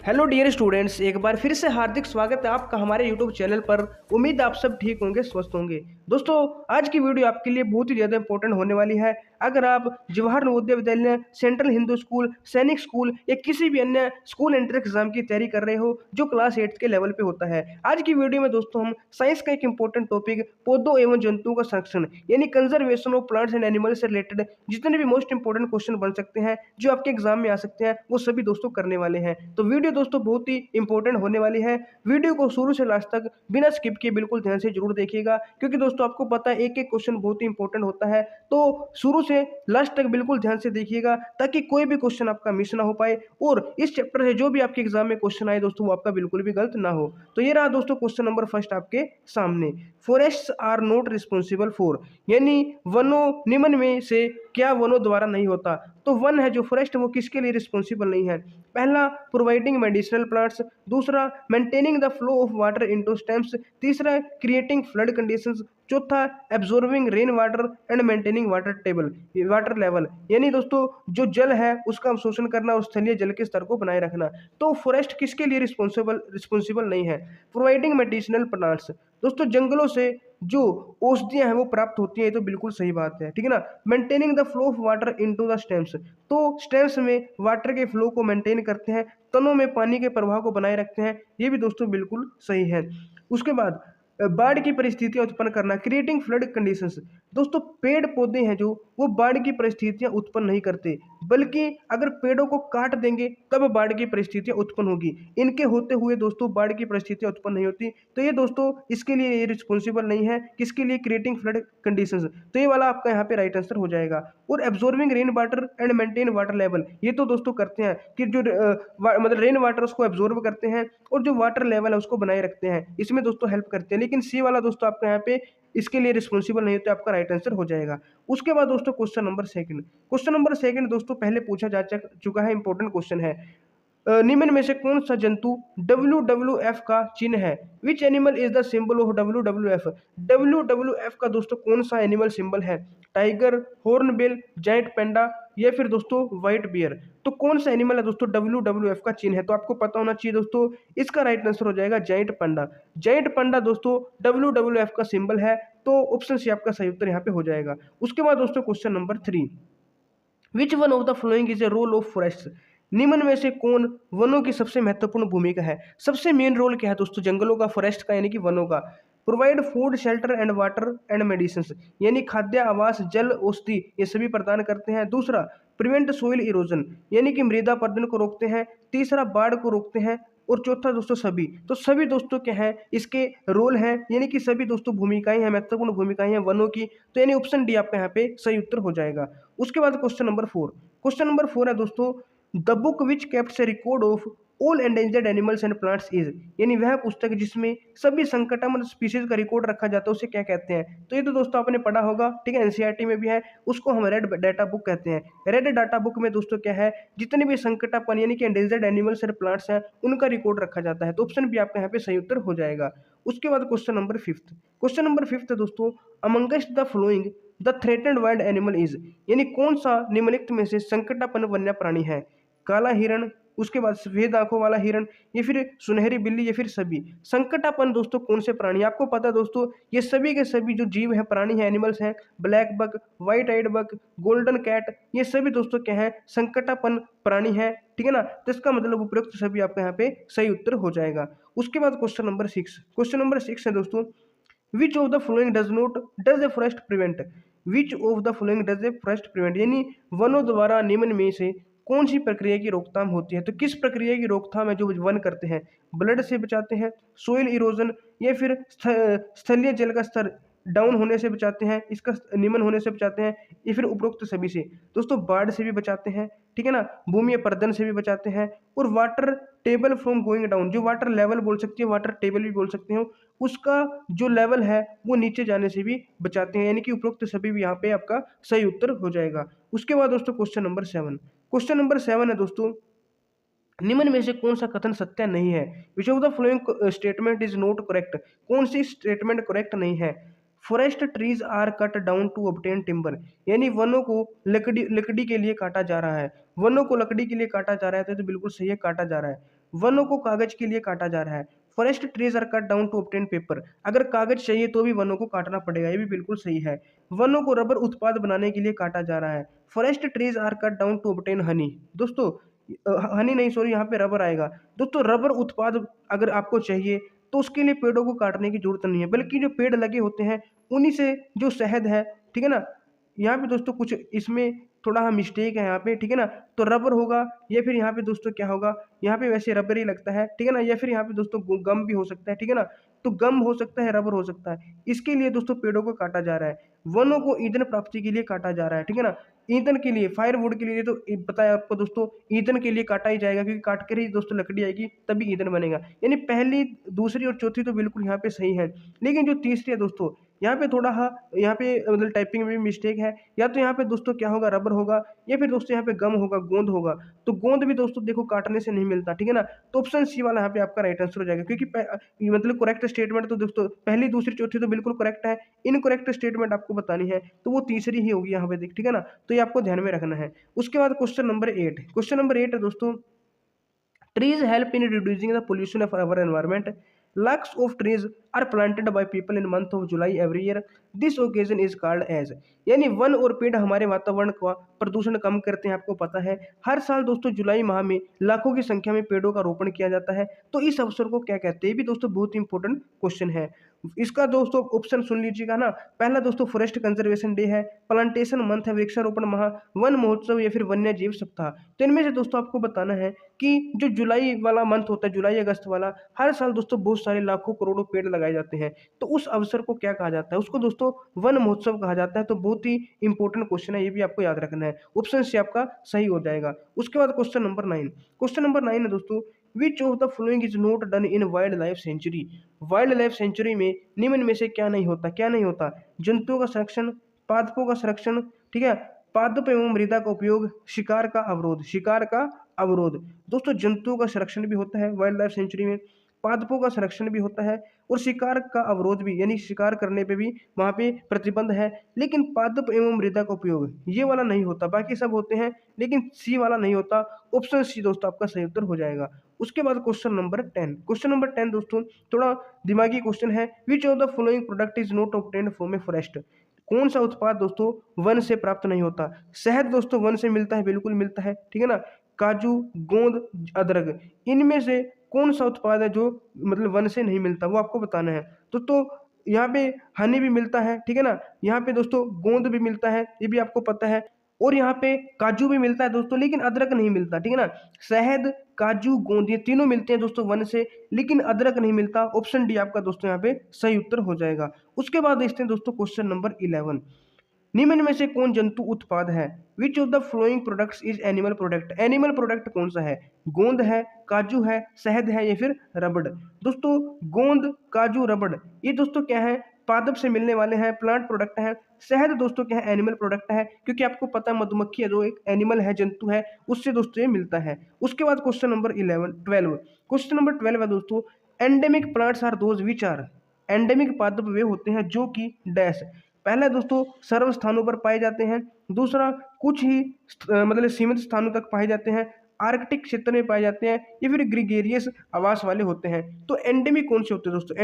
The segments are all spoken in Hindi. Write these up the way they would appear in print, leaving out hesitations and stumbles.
हेलो डियर स्टूडेंट्स, एक बार फिर से हार्दिक स्वागत है आपका हमारे यूट्यूब चैनल पर। उम्मीद आप सब ठीक होंगे, स्वस्थ होंगे। दोस्तों, आज की वीडियो आपके लिए बहुत ही ज़्यादा इंपॉर्टेंट होने वाली है। अगर आप जवाहर नवोदय विद्यालय, सेंट्रल हिंदू स्कूल, सैनिक स्कूल या किसी भी अन्य स्कूल एंट्रेंस एग्जाम की तैयारी कर रहे हो जो क्लास 8 के लेवल पे होता है, आज की वीडियो में दोस्तों हम साइंस का एक इंपॉर्टेंट टॉपिक पौधों एवं जंतुओं का संरक्षण यानी conservation of plants and animals से रिलेटेड जितने भी मोस्ट इंपॉर्टेंट क्वेश्चन बन सकते हैं जो आपके एग्जाम में आ सकते हैं वो सभी दोस्तों करने वाले हैं। तो वीडियो दोस्तों बहुत ही इंपॉर्टेंट होने वाली है। वीडियो को शुरू से लास्ट तक बिना स्किप किए बिल्कुल ध्यान से जरूर देखिएगा, क्योंकि दोस्तों आपको पता है एक एक क्वेश्चन बहुत ही इंपॉर्टेंट होता है। तो शुरू से लास्ट तक बिल्कुल ध्यान से देखिएगा ताकि कोई भी क्वेश्चन आपका मिस ना हो पाए और इस चैप्टर से जो भी आपके एग्जाम में क्वेश्चन आए दोस्तों वो आपका बिल्कुल भी गलत ना हो। तो ये रहा दोस्तों क्वेश्चन नंबर फर्स्ट आपके सामने। Forests are not responsible for, यानी वनों निम्न में से क्या वनों द्वारा नहीं होता। तो वन है जो फॉरेस्ट वो किसके लिए रिस्पॉन्सिबल नहीं है? पहला, प्रोवाइडिंग मेडिसिनल प्लांट्स। दूसरा, maintaining the flow of water into stems. तीसरा, क्रिएटिंग फ्लड कंडीशंस। चौथा, absorbing rain water and maintaining water level, यानी दोस्तों जो जल है उसका अवशोषण करना और स्थलीय जल के स्तर को बनाए रखना। तो फॉरेस्ट किसके लिए रिस्पॉन्सिबल नहीं है? Providing medicinal plants. दोस्तों जंगलों से जो औषधियां हैं वो प्राप्त होती है, तो बिल्कुल सही बात है, ठीक है ना। Maintaining the flow of water into the stems, तो स्टेम्स में वाटर के फ्लो को मेंटेन करते हैं, तनों में पानी के प्रवाह को बनाए रखते हैं, ये भी दोस्तों बिल्कुल सही है। उसके बाद बाढ़ की परिस्थितियां उत्पन्न करना, क्रिएटिंग फ्लड कंडीशंस। दोस्तों पेड़ पौधे हैं जो वो बाढ़ की परिस्थितियां उत्पन्न नहीं करते, बल्कि अगर पेड़ों को काट देंगे तब बाढ़ की परिस्थितियां उत्पन्न होगी। इनके होते हुए दोस्तों बाढ़ की परिस्थितियां उत्पन्न नहीं होती। तो ये दोस्तों इसके लिए ये रिस्पॉन्सिबल नहीं है। किसके लिए? Creating flood conditions. तो ये वाला आपका यहाँ पे राइट आंसर हो जाएगा। और absorbing rain water and maintain water level, ये तो दोस्तों करते हैं कि जो मतलब रेन वाटर उसको एब्जॉर्ब करते हैं और जो वाटर लेवल है उसको बनाए रखते हैं, इसमें दोस्तों हेल्प करते हैं। लेकिन सी वाला दोस्तों आपका यहाँ पे इसके लिए रिस्पॉन्सिबल नहीं होता, आपका राइट आंसर हो जाएगा। उसके बाद दोस्तों क्वेश्चन नंबर सेकंड दोस्तों पहले पूछा जा चुका है, इंपॉर्टेंट क्वेश्चन है। निम्न में से कौन सा जंतु WWF का चिन्ह है? Which animal is the symbol of WWF? WWF का दोस्तों कौन सा एनिमल सिंबल है? टाइगर, हॉर्नबिल, जायंट पैंडा या फिर दोस्तों व्हाइट बियर? तो कौन सा एनिमल है दोस्तों WWF का चिन्ह है? तो आपको पता होना चाहिए दोस्तों, इसका राइट आंसर हो जाएगा जायंट पैंडा। जायंट पैंडा दोस्तों WWF का सिंबल है, तो ऑप्शन सी आपका सही उत्तर यहाँ पे हो जाएगा। उसके बाद दोस्तों question number 3, which one of the following is a role of forest? निम्न में से कौन वनों की सबसे महत्वपूर्ण भूमिका है? सबसे मेन रोल क्या है दोस्तों जंगलों का, फॉरेस्ट का यानी कि वनों का? Provide food, shelter and water and medicine, यानी खाद्य, आवास, जल, औषधि ये सभी प्रदान करते हैं। दूसरा, प्रिवेंट सोइल इरोजन, यानी कि मृदा अपरदन को रोकते हैं। तीसरा, बाढ़ को रोकते हैं। और चौथा दोस्तों सभी, तो सभी दोस्तों क्या है इसके रोल हैं, यानी कि सभी दोस्तों भूमिकाएं हैं, महत्वपूर्ण भूमिकाएं हैं वनों की। तो यानी ऑप्शन डी आपका यहाँ पे सही उत्तर हो जाएगा। उसके बाद क्वेश्चन नंबर 4 है दोस्तों, the book which keeps a record of all endangered animals and plants is, यानी वह पुस्तक जिसमें सभी संकटात्मक स्पीशीज का रिकॉर्ड रखा जाता है उसे क्या कहते हैं? तो ये तो दोस्तों आपने पढ़ा होगा, ठीक है, एनसीईआरटी में भी है, उसको हम रेड डाटा बुक कहते हैं। रेड डाटा बुक में दोस्तों क्या है, जितने भी संकटापन यानी कि एंडेंजर्ड एनिमल्स एंड प्लांट्स हैं उनका रिकॉर्ड रखा जाता है। तो ऑप्शन भी आपका यहाँ पे सही उत्तर हो जाएगा। उसके बाद क्वेश्चन नंबर फिफ्थ है दोस्तों, amongst the flowing the threatened wild animal is, यानी कौन सा निम्नलिखित में से संकटापन्न वन्य प्राणी है? काला हिरण, उसके बाद सफेद आंखों वाला हिरण, या फिर सुनहरी बिल्ली, या फिर सभी। संकटापन्न दोस्तों कौन से प्राणी? आपको पता है दोस्तों ये सभी के सभी जो जीव हैं, प्राणी हैं, एनिमल्स हैं, ब्लैक बक, व्हाइट आइड बक, गोल्डन कैट, ये सभी दोस्तों क्या है संकटापन्न प्राणी है, ठीक है ना। तो इसका मतलब उपयुक्त सभी आपका यहाँ पे सही उत्तर हो जाएगा। उसके बाद क्वेश्चन नंबर सिक्स है दोस्तों, विच of the following does a forest prevent? Which of the following does a forest prevent, यानी वनों द्वारा निम्न में से कौन सी प्रक्रिया की रोकथाम होती है? तो किस प्रक्रिया की रोकथाम है जो वन करते हैं? ब्लड से बचाते हैं, सोइल इरोजन, या फिर स्थलीय जल का स्तर डाउन होने से बचाते हैं, इसका निम्न होने से बचाते हैं, या फिर उपरोक्त सभी से? दोस्तों बाढ़ से भी बचाते हैं, ठीक है ना, भूमि अपरदन से भी बचाते हैं, और water table from going down, जो वाटर लेवल बोल सकती है, वाटर टेबल भी बोल सकते हो, उसका जो लेवल है वो नीचे जाने से भी बचाते हैं, यानी कि उपरोक्त सभी भी यहाँ पे आपका सही उत्तर हो जाएगा। उसके बाद दोस्तों क्वेश्चन नंबर 7 है दोस्तों, निम्न में से कौन सा कथन सत्य नहीं है? Which of the following statement is not correct, कौन सी स्टेटमेंट करेक्ट नहीं है? Forest trees are cut down to obtain timber, यानी वनों को लकड़ी के लिए काटा जा रहा है, वनों को लकड़ी के लिए काटा जा रहा है, तो बिल्कुल सही है, काटा जा रहा है। वनों को कागज के लिए काटा जा रहा है। Forest trees are cut down to obtain paper, अगर कागज चाहिए तो भी वनों को काटना पड़ेगा, ये भी बिल्कुल सही है। वनों को रबर उत्पाद बनाने के लिए काटा जा रहा है। Forest trees are cut down to obtain honey, दोस्तों हनी नहीं सॉरी यहाँ पे रबर आएगा। दोस्तों रबर उत्पाद अगर आपको चाहिए तो उसके लिए पेड़ों को काटने की जरूरत नहीं है, बल्कि जो पेड़ लगे होते हैं उन्हीं से जो शहद है, ठीक है ना, यहाँ पे दोस्तों कुछ इसमें थोड़ा हाँ मिस्टेक है यहाँ पे, ठीक है ना, तो रबर होगा या फिर यहाँ पे दोस्तों क्या होगा, यहाँ पे वैसे रबर ही लगता है, ठीक है ना, या फिर यहाँ पे दोस्तों गम भी हो सकता है, ठीक है ना, तो गम हो सकता है, रबर हो सकता है। इसके लिए दोस्तों पेड़ों को काटा जा रहा है, वनों को ईंधन प्राप्ति के लिए काटा जा रहा है, ठीक है ना, ईंधन के लिए, फायरवुड के लिए, तो बताया आपको दोस्तों ईंधन के लिए काटा ही जाएगा, क्योंकि काट कर ही दोस्तों लकड़ी आएगी तभी ईंधन बनेगा। यानी पहली दूसरी और चौथी तो बिल्कुल यहाँ पे सही है, लेकिन जो तीसरी है दोस्तों यहाँ पे थोड़ा हाँ यहाँ पे मतलब टाइपिंग में भी मिस्टेक है। या तो यहाँ पे दोस्तों क्या होगा, रबर होगा, या फिर दोस्तों यहाँ पे गम होगा, गोंद होगा। तो गोंद भी दोस्तों देखो काटने से नहीं मिलता, ठीक है ना, तो ऑप्शन सी वाला यहाँ पे आपका राइट आंसर हो जाएगा, क्योंकि मतलब करेक्ट स्टेटमेंट तो दोस्तों पहली दूसरी चौथी तो बिल्कुल करेक्ट है, इनकरेक्ट स्टेटमेंट आपको बतानी है तो वो तीसरी ही होगी यहाँ पे देख, ठीक है ना, तो ये आपको ध्यान में रखना है। उसके बाद क्वेश्चन नंबर 8, क्वेश्चन नंबर 8 है दोस्तों, trees help in reducing the pollution of our environment. Lakhs of trees are planted by people in month of July every year. This occasion is called as, यानी वन और पेड़ हमारे वातावरण का प्रदूषण कम करते हैं, आपको पता है हर साल दोस्तों जुलाई माह में लाखों की संख्या में पेड़ों का रोपण किया जाता है, तो इस अवसर को क्या कहते हैं, ये भी दोस्तों बहुत इंपॉर्टेंट क्वेश्चन है। इसका दोस्तों ऑप्शन सुन लीजिएगा ना, पहला दोस्तों फॉरेस्ट कंजर्वेशन डे है, प्लांटेशन मंथ है, वृक्षारोपण माह, वन महोत्सव या फिर वन्य जीव सप्ताह। तो इनमें से दोस्तों आपको बताना है कि जो जुलाई वाला मंथ होता है, जुलाई अगस्त वाला, हर साल दोस्तों बहुत सारे लाखों करोड़ों पेड़ लगाए जाते हैं, तो उस अवसर को क्या कहा जाता है, उसको दोस्तों वन महोत्सव कहा जाता है। तो बहुत ही इंपॉर्टेंट क्वेश्चन है, ये भी आपको याद रखना है, ऑप्शन से आपका सही हो जाएगा। उसके बाद क्वेश्चन नंबर 9, क्वेश्चन नंबर 9 है दोस्तों, विच of the following is not done in wild life sanctuary. Wild life sanctuary में निम्न में से क्या नहीं होता, क्या नहीं होता, जंतुओं का संरक्षण, पादपों का संरक्षण, ठीक है, पादप एवं मृदा का उपयोग, शिकार का अवरोध, शिकार का अवरोध। दोस्तों जंतुओं का संरक्षण भी होता है वाइल्ड लाइफ सेंचुरी में, पादपों का संरक्षण भी होता है, और शिकार का अवरोध भी, यानी शिकार करने पे भी वहाँ पे प्रतिबंध है, लेकिन पादप एवं मृदा का उपयोग ये वाला नहीं होता, बाकी सब होते हैं लेकिन सी वाला नहीं होता। ऑप्शन सी दोस्तों आपका सही उत्तर हो जाएगा। उसके बाद क्वेश्चन नंबर 10, क्वेश्चन नंबर 10 दोस्तों थोड़ा दिमागी क्वेश्चन है, which of the following product is not obtained from a forest. कौन सा उत्पाद दोस्तों वन से प्राप्त नहीं होता। शहद दोस्तों वन से मिलता है, बिल्कुल मिलता है, ठीक है ना, काजू, गोंद, अदरक, इनमें से कौन सा उत्पाद है जो मतलब वन से नहीं मिलता, वो आपको बताना है। तो यहाँ पे हनी भी मिलता है, ठीक है ना, यहाँ पे दोस्तों गोंद भी मिलता है, ये भी आपको पता है, और यहाँ पे काजू भी मिलता है दोस्तों, लेकिन अदरक नहीं मिलता, ठीक है ना, शहद, काजू, गोंद ये तीनों मिलते हैं दोस्तों वन से, लेकिन अदरक नहीं मिलता। ऑप्शन डी आपका दोस्तों यहाँ पे सही उत्तर हो जाएगा। उसके बाद देखते हैं दोस्तों क्वेश्चन नंबर 11, निम्न में से कौन जंतु उत्पाद है, which of the flowing products is animal product. Animal product कौन सा है, गोंद है, काजू है, शहद है या फिर रबड़। दोस्तों गोंद, काजू, रबड़ ये दोस्तों क्या है, पादप से मिलने वाले हैं, प्लांट प्रोडक्ट है। शहद दोस्तों क्या है, एनिमल प्रोडक्ट है, क्योंकि आपको पता है मधुमक्खी है जो एक एनिमल है, जंतु है, उससे दोस्तों ये मिलता है। उसके बाद क्वेश्चन नंबर 12, क्वेश्चन नंबर 12 है दोस्तों, endemic plants are those which are. एंडेमिक पादप वे होते हैं जो कि डैश, पहला दोस्तों सर्व स्थानों पर पाए जाते हैं, दूसरा कुछ ही मतलब सीमित स्थानों तक पाए जाते हैं, आर्कटिक क्षेत्र में पाए जाते हैं, या फिर ग्रीगेरियस आवास वाले होते हैं। तो एंडेमिक कौन से होते हैं दोस्तों,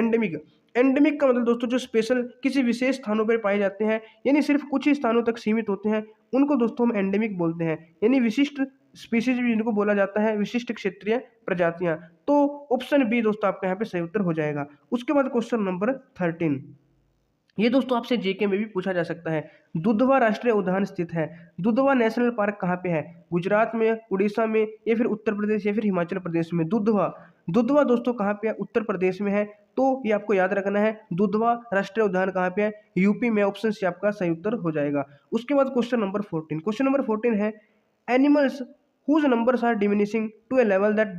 एंडेमिक का मतलब दोस्तों जो स्पेशल किसी विशेष स्थानों पर पाए जाते हैं, यानी सिर्फ कुछ ही स्थानों तक सीमित होते हैं, उनको दोस्तों हम एंडेमिक बोलते हैं, यानी विशिष्ट स्पीसीज भी जिनको बोला जाता है, विशिष्ट क्षेत्रीय प्रजातियां। तो ऑप्शन बी दोस्तों आपका यहाँ पे सही उत्तर हो जाएगा। उसके बाद क्वेश्चन नंबर 13, ये दोस्तों आपसे जेके में भी पूछा जा सकता है, दुधवा राष्ट्रीय उद्यान स्थित है। दुधवा नेशनल पार्क कहाँ पे है, गुजरात में, उड़ीसा में या फिर उत्तर प्रदेश या फिर हिमाचल प्रदेश में। दुधवा दोस्तों कहाँ पे है, उत्तर प्रदेश में है, तो ये आपको याद रखना है। दुधवा राष्ट्रीय उद्यान कहाँ पे है, यूपी में। ऑप्शन से आपका सही उत्तर हो जाएगा। उसके बाद क्वेश्चन नंबर 14, क्वेश्चन नंबर 14 है, animals whose numbers are diminishing to a level that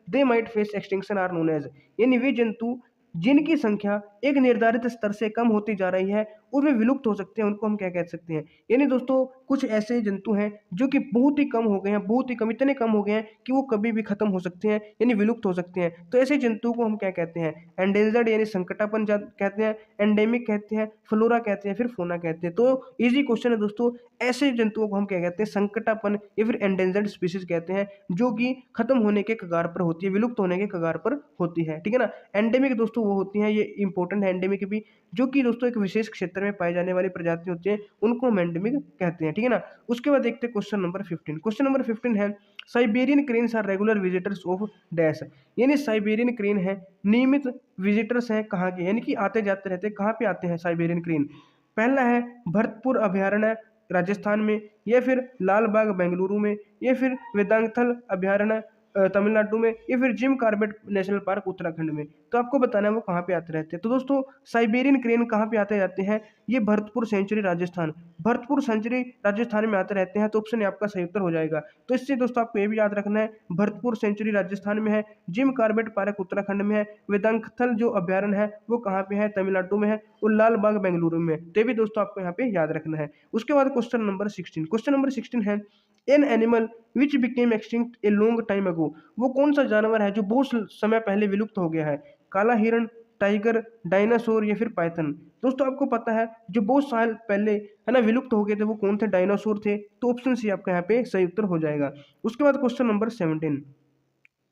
they might face extinction are known as। यानी वे जंतु जिनकी संख्या एक निर्धारित स्तर से कम होती जा रही है और वे विलुप्त हो सकते हैं, उनको हम क्या कह सकते हैं। यानी दोस्तों कुछ ऐसे जंतु हैं जो कि बहुत ही कम हो गए हैं, बहुत ही कम, इतने कम हो गए हैं कि वो कभी भी खत्म हो सकते हैं, यानी विलुप्त हो सकते हैं। तो ऐसे जंतुओं को हम क्या कहते हैं, एंडेंजर्ड यानी संकटापन्न कहते हैं, एंडेमिक कहते हैं, फ्लोरा कहते हैं, फिर फोना कहते हैं। तो इजी क्वेश्चन है दोस्तों, ऐसे जंतुओं को हम क्या कहते हैं, संकटापन्न या फिर एंडेंजर्ड स्पीसीज कहते हैं, जो कि खत्म होने के कगार पर होती है, विलुप्त होने के कगार पर होती है, ठीक है ना। एंडेमिक दोस्तों वो होती हैं, ये इंपॉर्टेंट है एंडेमिक भी, जो कि दोस्तों एक विशेष क्षेत्र में पाई जाने वाली प्रजाति होती है, उनको हम एंडेमिक कहते हैं, ठीक है ना। उसके बाद देखते हैं क्वेश्चन नंबर 15। क्वेश्चन नंबर 15 है, Siberian cranes are regular visitors of dash. यानी साइबेरियन क्रेन है, नियमित विजिटर्स हैं कहाँ के, यानी कि आते जाते रहते हैं, कहाँ पे आते हैं साइबेरियन क्रेन। पहला है भरतपुर अभयारण्य राजस्थान में, या फिर लाल बाग बेंगलुरु में, या फिर वेदांतथल अभयारण्य तमिलनाडु में, या फिर Jim Corbett national park Uttarakhand में। तो आपको बताना है वो कहाँ पे आते रहते हैं। तो दोस्तों साइबेरियन क्रेन कहाँ पे आते जाते हैं, ये भरतपुर सेंचुरी राजस्थान, भरतपुर सेंचुरी राजस्थान में आते रहते हैं। तो ऑप्शन आपका सही उत्तर हो जाएगा। तो इससे दोस्तों आपको ये भी याद रखना है, भरतपुर सेंचुरी राजस्थान में है, जिम कॉर्बेट पार्क उत्तराखंड में है, वेदांतथल जो अभयारण्य है वो कहाँ पे है, तमिलनाडु में है, और लाल बाग बेंगलुरु में। तो भी दोस्तों आपको यहाँ पे याद रखना है। उसके बाद क्वेश्चन नंबर 16। क्वेश्चन नंबर 16 है, an animal which became extinct a long time ago. वो कौन सा जानवर है जो बहुत समय पहले विलुप्त हो गया है, काला हिरण, टाइगर, डायनासोर, या फिर पाइथन। दोस्तों आपको पता है जो बहुत साल पहले है ना विलुप्त हो गए थे, वो कौन थे, डायनासोर थे। तो ऑप्शन सी आपका यहाँ पे सही उत्तर हो जाएगा। उसके बाद question number 17,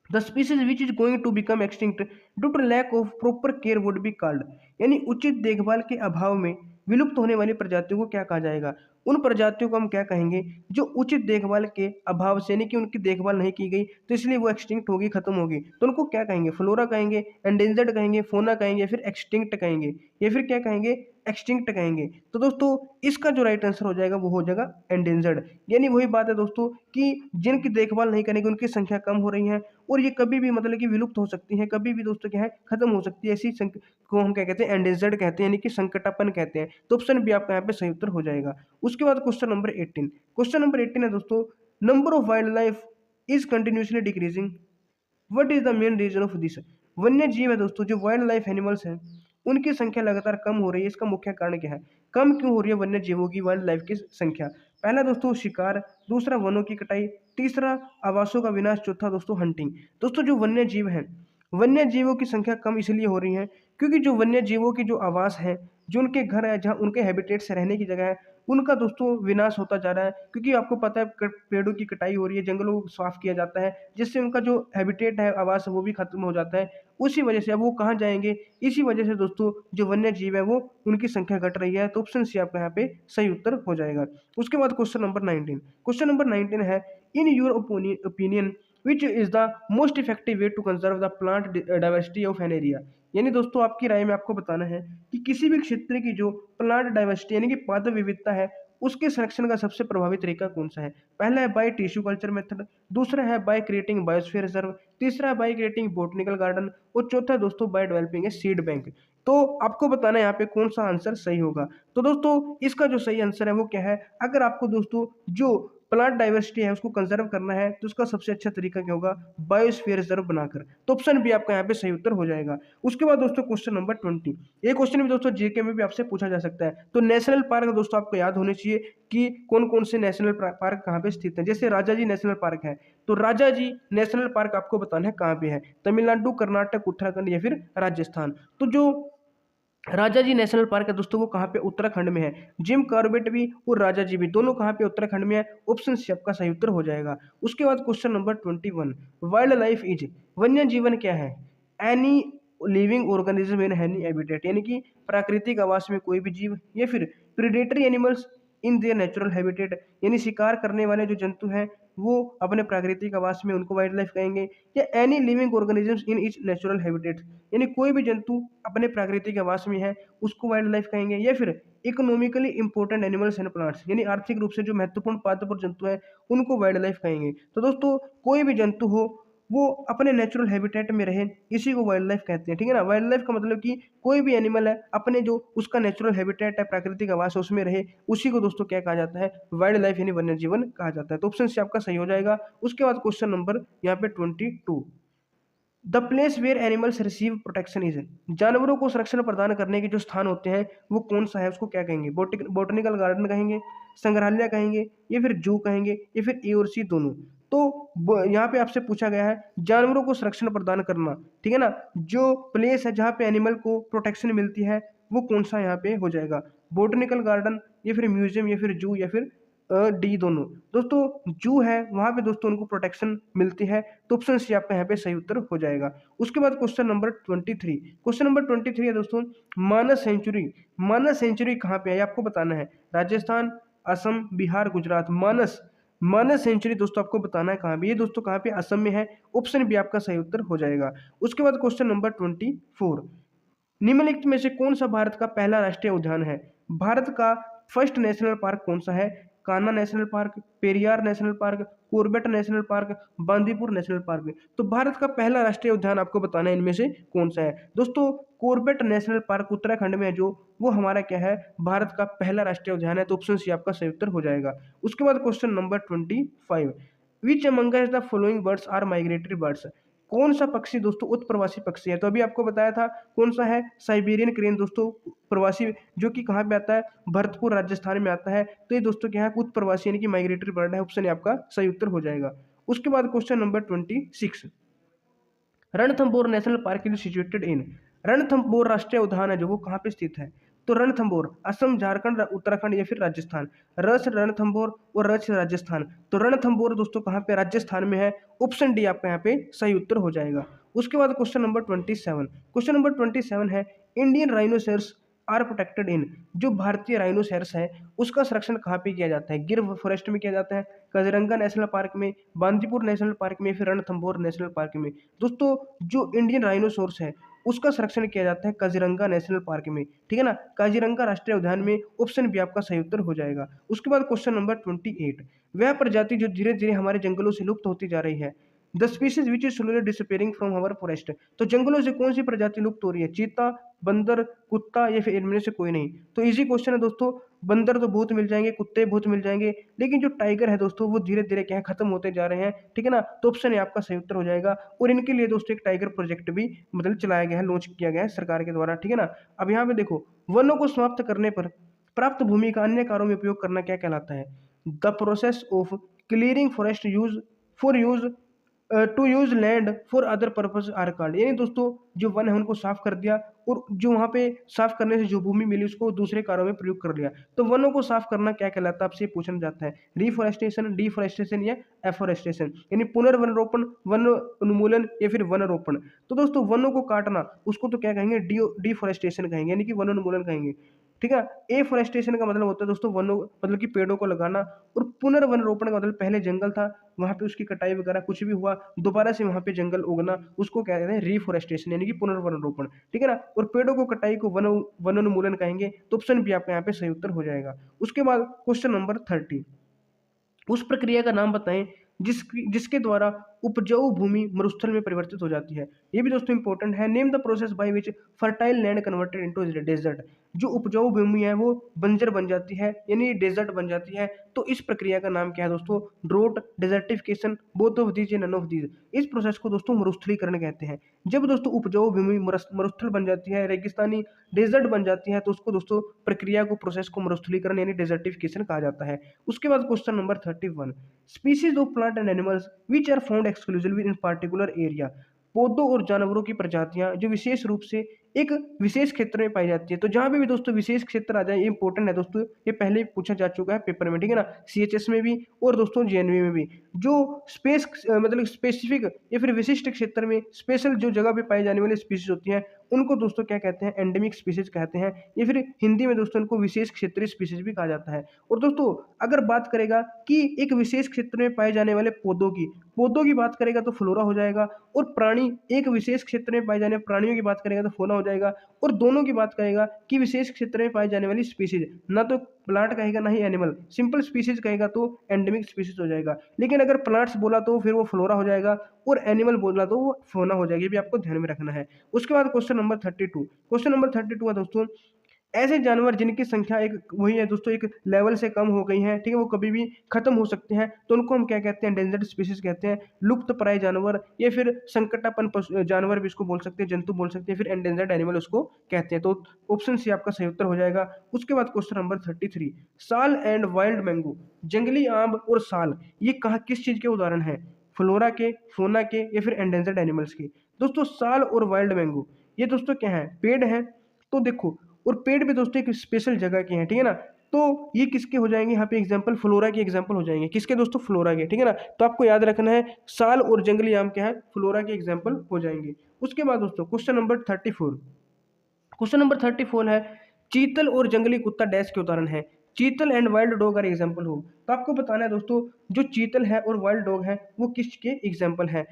the species which is going to become extinct due to lack of proper care would be called. यानी उचित देखभाल के अभाव में विलुप्त होने वाली प्रजातियों को क्या कहा जाएगा। उन प्रजातियों को हम क्या कहेंगे जो उचित देखभाल के अभाव से, यानी कि उनकी देखभाल नहीं की गई तो इसलिए वो एक्सटिंक्ट होगी, खत्म होगी। तो उनको क्या कहेंगे, फ्लोरा कहेंगे, एंडेंजर्ड कहेंगे, फोना कहेंगे, या फिर एक्सटिंक्ट कहेंगे, या फिर क्या कहेंगे, एक्सटिंक्ट कहेंगे। तो दोस्तों इसका जो राइट आंसर हो जाएगा वो हो जाएगा एंडेंजर्ड। यानी वही बात है दोस्तों कि जिनकी देखभाल नहीं करेंगे उनकी संख्या कम हो रही है, और ये कभी भी मतलब कि विलुप्त हो सकती है, कभी भी दोस्तों क्या है, खत्म हो सकती है। ऐसी को हम क्या कहते हैं, एंडेंजर्ड कहते हैं, यानी कि संकटापन्न कहते हैं। तो ऑप्शन भी आपका यहाँ पे सही उत्तर हो जाएगा। उसके बाद क्वेश्चन नंबर 18। क्वेश्चन नंबर 18 है दोस्तों, number of wildlife is continuously decreasing, what is the main reason of this. वन्य जीव है दोस्तों, जो वाइल्ड लाइफ एनिमल्स हैं उनकी संख्या लगातार कम हो रही है, इसका मुख्य कारण क्या है, कम क्यों हो रही है वन्य जीवों की, वाइल्ड लाइफ की संख्या। पहला दोस्तों शिकार, दूसरा वनों की कटाई, तीसरा आवासों का विनाश, चौथा दोस्तों हंटिंग। दोस्तों जो वन्य जीव हैं, वन्य जीवों की संख्या कम इसलिए हो रही है क्योंकि जो वन्य जीवों की जो आवास है, जो उनके घर है, जहाँ उनके हैबिटेट्स रहने की जगह है, उनका दोस्तों विनाश होता जा रहा है। क्योंकि आपको पता है पेड़ों की कटाई हो रही है, जंगलों को साफ किया जाता है, जिससे उनका जो हैबिटेट है, आवास है, वो भी खत्म हो जाता है। उसी वजह से अब वो कहाँ जाएंगे, इसी वजह से दोस्तों जो वन्य जीव है वो उनकी संख्या घट रही है। तो ऑप्शन सी आपका यहाँ पे सही उत्तर हो जाएगा। उसके बाद क्वेश्चन नंबर 19। क्वेश्चन नंबर 19 है, in your opinion which is the most effective way to conserve the plant diversity of an area. यानी दोस्तों आपकी राय में आपको बताना है कि किसी भी क्षेत्र की जो प्लांट डाइवर्सिटी यानी कि पादप विविधता है, उसके संरक्षण का सबसे प्रभावी तरीका कौन सा है। पहला है बाय टिश्यू कल्चर मेथड, दूसरा है बाय क्रिएटिंग बायोस्फीयर रिजर्व, तीसरा है बाय क्रिएटिंग बोटनिकल गार्डन, और चौथा दोस्तों by developing a seed bank. तो आपको बताना है यहाँ पे कौन सा आंसर सही होगा। तो दोस्तों इसका जो सही आंसर है वो क्या है, अगर आपको दोस्तों जो प्लांट डाइवर्सिटी है उसको कंजर्व करना है तो उसका सबसे अच्छा तरीका क्या होगा, बायोस्फीयर रिजर्व बनाकर। तो ऑप्शन भी आपका यहाँ पे सही उत्तर हो जाएगा। उसके बाद दोस्तों क्वेश्चन नंबर 20, ये क्वेश्चन भी दोस्तों जीके में भी आपसे पूछा जा सकता है। तो नेशनल पार्क दोस्तों आपको याद होने चाहिए कि कौन कौन से नेशनल पार्क कहाँ पे स्थित है। जैसे राजा जी नेशनल पार्क है, तो राजा जी नेशनल पार्क आपको बताना है कहाँ पे है, तमिलनाडु, कर्नाटक, उत्तराखंड, या फिर राजस्थान। तो जो राजा जी नेशनल पार्क है दोस्तों वो कहाँ पे, उत्तराखंड में है। जिम कॉर्बेट भी और राजा जी भी दोनों कहाँ पे, उत्तराखंड में है। ऑप्शन सी आपका सही उत्तर हो जाएगा। उसके बाद question number 21, wild life is, वन्य जीवन क्या है, any living organism in any habitat, यानी कि प्राकृतिक आवास में कोई भी जीव, या फिर predatory animals in their natural habitat, यानी शिकार करने वाले जो जंतु हैं वो अपने प्राकृतिक आवास में, उनको वाइल्ड लाइफ कहेंगे। या any living organisms in each natural habitat, यानी कोई भी जंतु अपने प्राकृतिक आवास में है उसको वाइल्ड लाइफ कहेंगे। या फिर economically important animals and plants, यानी आर्थिक रूप से जो महत्वपूर्ण पादप जंतु है उनको वाइल्ड लाइफ कहेंगे। तो दोस्तों कोई भी जंतु हो वो अपने नेचुरल हैबिटेट में रहे, इसी को वाइल्ड लाइफ कहते हैं, ठीक है ना। वाइल्ड लाइफ का मतलब कि कोई भी एनिमल है अपने जो उसका नेचुरल हैबिटेट है, प्राकृतिक आवास है, उसमें रहे, उसी को दोस्तों क्या कहा जाता है, वाइल्ड लाइफ यानी वन्य जीवन कहा जाता है। तो ऑप्शन से आपका सही हो जाएगा। उसके बाद क्वेश्चन नंबर यहाँ पे 22, the place where animals receive protection is, जानवरों को संरक्षण प्रदान करने के जो स्थान होते हैं वो कौन सा है, उसको क्या कहेंगे? बोटनिकल गार्डन कहेंगे, संग्रहालय कहेंगे, या फिर जू कहेंगे, या फिर ए और सी दोनों। तो यहाँ पे आपसे पूछा गया है जानवरों को संरक्षण प्रदान करना, ठीक है ना, जो प्लेस है जहाँ पे एनिमल को प्रोटेक्शन मिलती है वो कौन सा यहाँ पे हो जाएगा? बोटनिकल गार्डन, या फिर म्यूजियम, या फिर जू, या फिर डी दोनों। दोस्तों जू है वहाँ पे दोस्तों उनको प्रोटेक्शन मिलती है, तो ऑप्शन सी आपका यहाँ पे सही उत्तर हो जाएगा। उसके बाद क्वेश्चन नंबर 23, क्वेश्चन नंबर 23 है दोस्तों, मानस सेंचुरी, मानस सेंचुरी कहाँ पे है ये आपको बताना है। राजस्थान, असम, बिहार, गुजरात। मानस, मानस सेंचुरी दोस्तों आपको बताना है कहाँ पे, ये दोस्तों कहाँ पे? असम में है, ऑप्शन बी आपका सही उत्तर हो जाएगा। उसके बाद क्वेश्चन नंबर 24, निम्नलिखित में से कौन सा भारत का पहला राष्ट्रीय उद्यान है? भारत का फर्स्ट नेशनल पार्क कौन सा है? Kanha national park, Periyar national park, Corbett national park, Bandipur national park. तो भारत का पहला राष्ट्रीय उद्यान आपको बताना है इनमें से कौन सा है। दोस्तों कॉर्बेट नेशनल पार्क उत्तराखंड में है जो, वो हमारा क्या है? भारत का पहला राष्ट्रीय उद्यान है, तो ऑप्शन सी आपका सही उत्तर हो जाएगा। उसके बाद question number 25, which amongst the following birds are migratory birds, कौन सा पक्षी दोस्तों उत्प्रवासी पक्षी है? तो अभी आपको बताया था कौन सा है, साइबेरियन क्रेन दोस्तों प्रवासी, जो कि कहाँ पे आता है? भरतपुर राजस्थान में आता है। तो ये दोस्तों क्या है? उत्प्रवासी यानी कि माइग्रेटरी बर्ड है, ऑप्शन आपका सही उत्तर हो जाएगा। उसके बाद question number 26, Ranthambore national park is situated in, Ranthambore राष्ट्रीय उद्यान है जो वो कहाँ पे स्थित है? तो रणथंभौर असम, झारखंड, उत्तराखंड, या फिर राजस्थान। रस रणथंभौर और रच राजस्थान। तो रणथंभौर दोस्तों कहाँ पे? राजस्थान में है, ऑप्शन डी आपका यहाँ पे सही उत्तर हो जाएगा। उसके बाद क्वेश्चन नंबर 27, क्वेश्चन नंबर 27 है, Indian rhinoceros are protected in, जो भारतीय राइनोसेरस है उसका संरक्षण कहाँ पे किया जाता है? गिर फॉरेस्ट में किया जाता है, काजीरंगा नेशनल पार्क में, बांदीपुर नेशनल पार्क में, फिर रणथंभौर नेशनल पार्क में। दोस्तों जो इंडियन राइनोसोर्स है उसका संरक्षण किया जाता है काजीरंगा नेशनल पार्क में, ठीक है ना, काजीरंगा राष्ट्रीय उद्यान में, ऑप्शन बी आपका सही उत्तर हो जाएगा। उसके बाद क्वेश्चन नंबर 28, वह प्रजाति जो धीरे धीरे हमारे जंगलों से लुप्त होती जा रही है, the species which is slowly disappearing from our forest, तो जंगलों से कौन सी प्रजाति लुप्त हो रही है? चीता, बंदर, कुत्ता, या फिर इनमें से कोई नहीं? तो इजी क्वेश्चन है दोस्तों, बंदर तो बहुत मिल जाएंगे, कुत्ते बहुत मिल जाएंगे, लेकिन जो टाइगर है दोस्तों वो धीरे धीरे क्या है? खत्म होते जा रहे हैं, ठीक है ना, तो ऑप्शन है आपका सही उत्तर हो जाएगा। और इनके लिए दोस्तों एक टाइगर प्रोजेक्ट भी मतलब चलाया गया है, लॉन्च किया गया है सरकार के द्वारा, ठीक है ना। अब यहाँ पे देखो, वनों को समाप्त करने पर प्राप्त भूमि का अन्य कार्यों में उपयोग करना क्या कहलाता है? The process of clearing forest use for use to use land for other purpose are called, यानी दोस्तों जो वन है उनको साफ कर दिया और जो वहाँ पे साफ करने से जो भूमि मिली उसको दूसरे कार्यों में प्रयोग कर लिया, तो वनों को साफ करना क्या कहलाता है? आपसे पूछना जाता है, रिफॉरेस्टेशन, डिफॉरेस्टेशन, या एफॉरेस्टेशन, यानी पुनर्वनरोपण, वन उन्मूलन, या फिर वनरोपण। तो दोस्तों वनों को काटना उसको तो क्या कहेंगे? डिफॉरेस्टेशन कहेंगे, यानी कि वन उन्मूलन कहेंगे, ठीक है। एफॉरेस्टेशन का मतलब होता है दोस्तों वनों मतलब कि पेड़ों को लगाना, और पुनर्वनरोपण का मतलब पहले जंगल था वहां पे उसकी कटाई वगैरह कुछ भी हुआ दोबारा से वहां पे जंगल उगना, उसको क्या कहते हैं? रिफॉरेस्टेशन, यानी कि पुनर्वनरोपण, ठीक है ना। और पेड़ों को कटाई को वनोन्मूलन कहेंगे, तो ऑप्शन भी आपका यहाँ पे सही उत्तर हो जाएगा। उसके बाद क्वेश्चन नंबर 30, उस प्रक्रिया का नाम बताएं जिसके द्वारा उपजाऊ भूमि मरुस्थल में परिवर्तित हो जाती है। ये भी दोस्तों इंपॉर्टेंट है। Name the process by which fertile land converted into desert, जो उपजाऊ भूमि है वो बंजर बन जाती है यानी डेजर्ट बन जाती है, तो इस प्रक्रिया का नाम क्या है दोस्तों? Draught, desertification, both of these या नन ऑफ दीज। इस प्रोसेस को दोस्तों मरुस्थलीकरण कहते हैं। जब दोस्तों उपजाऊ भूमि मरुस्थल बन जाती है, रेगिस्तानी डेजर्ट बन जाती है, तो उसको दोस्तों प्रक्रिया को प्रोसेस को मरुस्थलीकरण यानी डेजर्टिफिकेशन कहा जाता है। उसके बाद question number 31, species of plant and animals which are found exclusively in particular area, पौधों और जानवरों की प्रजातियां जो विशेष रूप से एक विशेष क्षेत्र में पाई जाती है। तो जहां पे भी दोस्तों विशेष क्षेत्र आ जाए ये इंपॉर्टेंट है दोस्तों, ये पहले ही पूछा जा चुका है पेपर में, ठीक है ना, सीएचएस में भी और दोस्तों जेएनवी में भी। जो स्पेस मतलब स्पेसिफिक या फिर विशिष्ट क्षेत्र में स्पेशल जो जगह पे पाई जाने वाली स्पीसीज होती हैं उनको दोस्तों क्या कहते हैं? एंडेमिक स्पीसीज कहते हैं, या फिर हिंदी में दोस्तों उनको विशेष क्षेत्रीय स्पीसीज भी कहा जाता है। और दोस्तों अगर बात करेगा कि एक विशेष क्षेत्र में पाए जाने वाले पौधों की बात करेगा तो फ्लोरा हो जाएगा, और प्राणी एक विशेष क्षेत्र में पाए जाने प्राणियों की बात करेगा तो फौना हो जाएगा, और दोनों की बात करेगा कि विशेष क्षेत्र में पाई जाने वाली स्पीसीज, ना तो प्लांट कहेगा ना ही एनिमल, सिंपल स्पीसीज कहेगा तो एंडेमिक स्पीसीज हो जाएगा। लेकिन अगर प्लांट्स बोला तो फिर वो फ्लोरा हो जाएगा, और एनिमल बोला तो वो फौना हो जाएगी, ये भी आपको ध्यान में रखना है। उसके बाद क्वेश्चन नंबर 32, क्वेश्चन नंबर 32 है दोस्तों, ऐसे जानवर जिनकी संख्या एक वही है दोस्तों, एक लेवल से कम हो गई है, ठीक है, वो कभी भी खत्म हो सकते हैं, तो उनको हम क्या कहते हैं, एंडेंजर्ड स्पीशीज कहते हैं, लुप्त प्राय जानवर, या फिर संकटापन्न जानवर भी इसको बोल सकते हैं, जंतु बोल सकते हैं, फिर एंडेंजर्ड एनिमल उसको कहते हैं। तो ऑप्शन सी आपका सही उत्तर हो जाएगा। उसके बाद क्वेश्चन नंबर 33, साल एंड वाइल्ड मैंगो, जंगली आम और साल, ये कहाँ किस चीज के उदाहरण है, फ्लोरा के, फोना के, या फिर एंडेंजर्ड एनिमल्स के। दोस्तों साल और वाइल्ड मैंगो ये दोस्तों क्या है, पेड़ है। तो देखो, और पेड़ भी दोस्तों एक स्पेशल जगह के हैं, ठीक है ना, तो ये किसके हो जाएंगे यहाँ पे एग्जाम्पल, फ्लोरा के एग्जाम्पल हो जाएंगे, किसके दोस्तों, फ्लोरा के, ठीक है ना। तो आपको याद रखना है साल और जंगली आम क्या है, फ्लोरा के एग्जाम्पल हो जाएंगे। उसके बाद दोस्तों क्वेश्चन नंबर 34, क्वेश्चन नंबर 34 है, चीतल और जंगली कुत्ता डैश के उदाहरण है, chital and wild dog are example हो। तो आपको बताना है दोस्तों, जो चीतल है और वाइल्ड डॉग है वो किसके एग्जाम्पल है,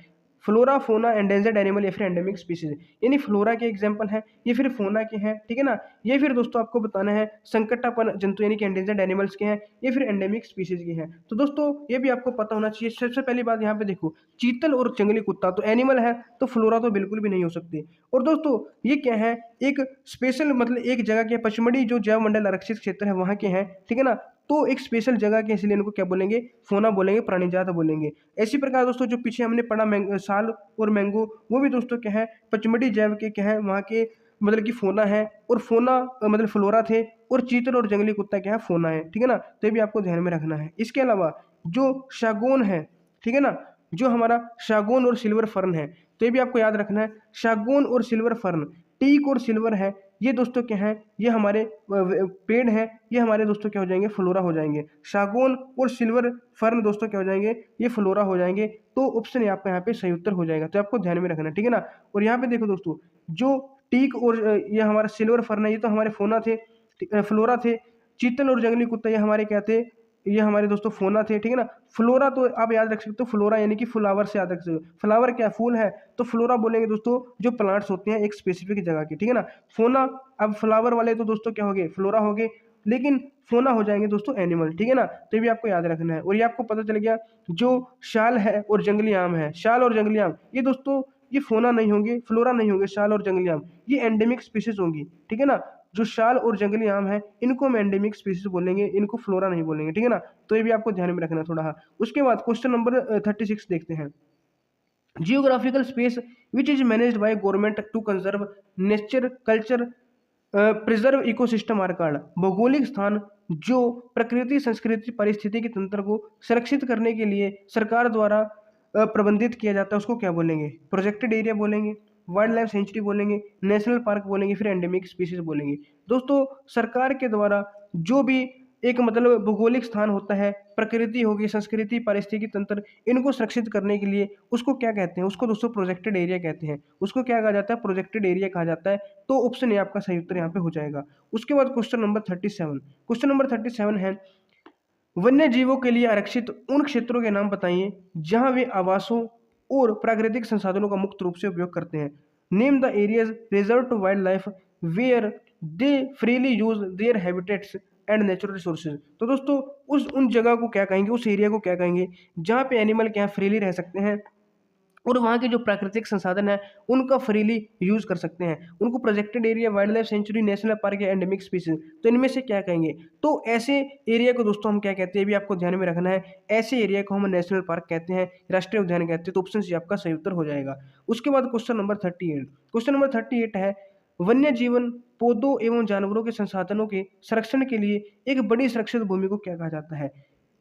फ्लोरा, फोना, एंडेंजर्ड एनिमल, या फिर एंडेमिक स्पीसीज, यानी फ्लोरा के एग्जाम्पल है, ये फिर फोना के हैं, ठीक है ना, ये फिर दोस्तों आपको बताना है संकटापन्न जंतु यानी कि एंडेंजर्ड एनिमल्स के हैं, ये फिर एंडेमिक स्पीसीज के हैं। तो दोस्तों ये भी आपको पता होना चाहिए। सबसे पहली बात यहाँ पे देखो, चीतल और जंगली कुत्ता तो एनिमल है, तो फ्लोरा तो बिल्कुल भी नहीं हो सकती। और दोस्तों ये क्या है, एक स्पेशल मतलब एक जगह के पचमढ़ी जो जैव मंडल आरक्षित क्षेत्र है वहाँ के हैं, ठीक है ना, तो एक स्पेशल जगह के, इसलिए इनको क्या बोलेंगे, फोना बोलेंगे, प्राणी जात बोलेंगे। इसी प्रकार दोस्तों जो पीछे हमने पढ़ा साल और मैंगो, वो भी दोस्तों क्या है, पचमढ़ी जैव के क्या है, वहाँ के मतलब कि फोना है, और फोना मतलब फ्लोरा थे, और चीतल और जंगली कुत्ता क्या है, फोना है, ठीक है ना। तो ये भी आपको ध्यान में रखना है। इसके अलावा जो शागोन है, ठीक है ना, जो हमारा शागोन और सिल्वर फर्न है, तो ये भी आपको याद रखना है, शागोन और सिल्वर फर्न, टीक और सिल्वर है, ये दोस्तों क्या है, ये हमारे पेड़ हैं, ये हमारे दोस्तों क्या हो जाएंगे, फ्लोरा हो जाएंगे। शागोन और सिल्वर फर्न दोस्तों क्या हो जाएंगे, ये फ्लोरा हो जाएंगे। तो ऑप्शन आपका यहाँ पे सही उत्तर हो जाएगा, तो आपको ध्यान में रखना है, ठीक है ना। और यहाँ पे देखो दोस्तों, जो टीक और ये हमारा सिल्वर फर्न है, ये तो हमारे फोना थे, फ्लोरा थे। चीतल और जंगली कुत्ता ये हमारे क्या थे, ये हमारे दोस्तों फोना थे, ठीक है ना। फ्लोरा तो आप याद रख सकते हो, फ्लोरा यानी कि फ्लावर से याद रख सकते हो, फ्लावर क्या फूल है, तो फ्लोरा बोलेंगे दोस्तों जो प्लांट्स होते हैं एक स्पेसिफिक जगह की, ठीक है ना। फोना, अब फ्लावर वाले तो दोस्तों क्या हो गए, फ्लोरा हो गए, लेकिन फोना हो जाएंगे दोस्तों एनिमल, ठीक है ना। तो ये भी आपको याद रखना है। और ये आपको पता चल गया, जो शाल है और जंगली आम है, शाल और जंगली आम ये दोस्तों ये फोना नहीं होंगे, फ्लोरा नहीं होंगे, शाल और जंगली आम ये एंडेमिक स्पीसीज होंगी, ठीक है ना। जो शाल और जंगली आम है इनको हम एंडेमिक स्पीसीज बोलेंगे, इनको फ्लोरा नहीं बोलेंगे, ठीक है ना। तो ये भी आपको ध्यान में रखना है थोड़ा। उसके बाद क्वेश्चन नंबर 36 देखते हैं, geographical space which is managed by government to conserve nature culture preserve ecosystem are called. भौगोलिक स्थान जो प्रकृति, संस्कृति, पारिस्थितिकी तंत्र को संरक्षित करने के लिए सरकार द्वारा प्रबंधित किया जाता है, उसको क्या बोलेंगे, प्रोजेक्टेड एरिया बोलेंगे, वाइल्ड लाइफ सेंचुरी बोलेंगे, नेशनल पार्क बोलेंगे, फिर एंडेमिक स्पीसीज बोलेंगे। दोस्तों सरकार के द्वारा जो भी एक मतलब भौगोलिक स्थान होता है, प्रकृति होगी, संस्कृति, पारिस्थितिकी तंत्र, इनको सुरक्षित करने के लिए उसको क्या कहते हैं, उसको दोस्तों प्रोजेक्टेड एरिया कहते हैं। उसको क्या कहा जाता है, प्रोजेक्टेड एरिया कहा जाता है। तो ऑप्शन ए आपका सही उत्तर यहाँ पे हो जाएगा। उसके बाद क्वेश्चन नंबर 37, क्वेश्चन नंबर 37 है, वन्य जीवों के लिए आरक्षित उन क्षेत्रों के नाम बताइए जहां वे आवासों और प्राकृतिक संसाधनों का मुक्त रूप से उपयोग करते हैं। Name the areas reserve to wildlife where they freely use their habitats and natural resources. तो दोस्तों उन जगह को क्या कहेंगे, उस एरिया को क्या कहेंगे जहाँ पे एनिमल क्या फ्रीली रह सकते हैं और वहाँ के जो प्राकृतिक संसाधन है उनका फ्रीली यूज कर सकते हैं। उनको projected area, wild life sanctuary, national park या एंडेमिक स्पीसीज, तो इनमें से क्या कहेंगे। तो ऐसे एरिया को दोस्तों हम क्या कहते हैं, भी आपको ध्यान में रखना है। ऐसे एरिया को हम नेशनल पार्क कहते हैं, राष्ट्रीय उद्यान कहते हैं। तो ऑप्शन सी आपका सही उत्तर हो जाएगा। उसके बाद क्वेश्चन नंबर 38, क्वेश्चन नंबर 38 है, वन्य जीवन पौधों एवं जानवरों के संसाधनों के संरक्षण के लिए एक बड़ी सुरक्षित भूमि को क्या कहा जाता है।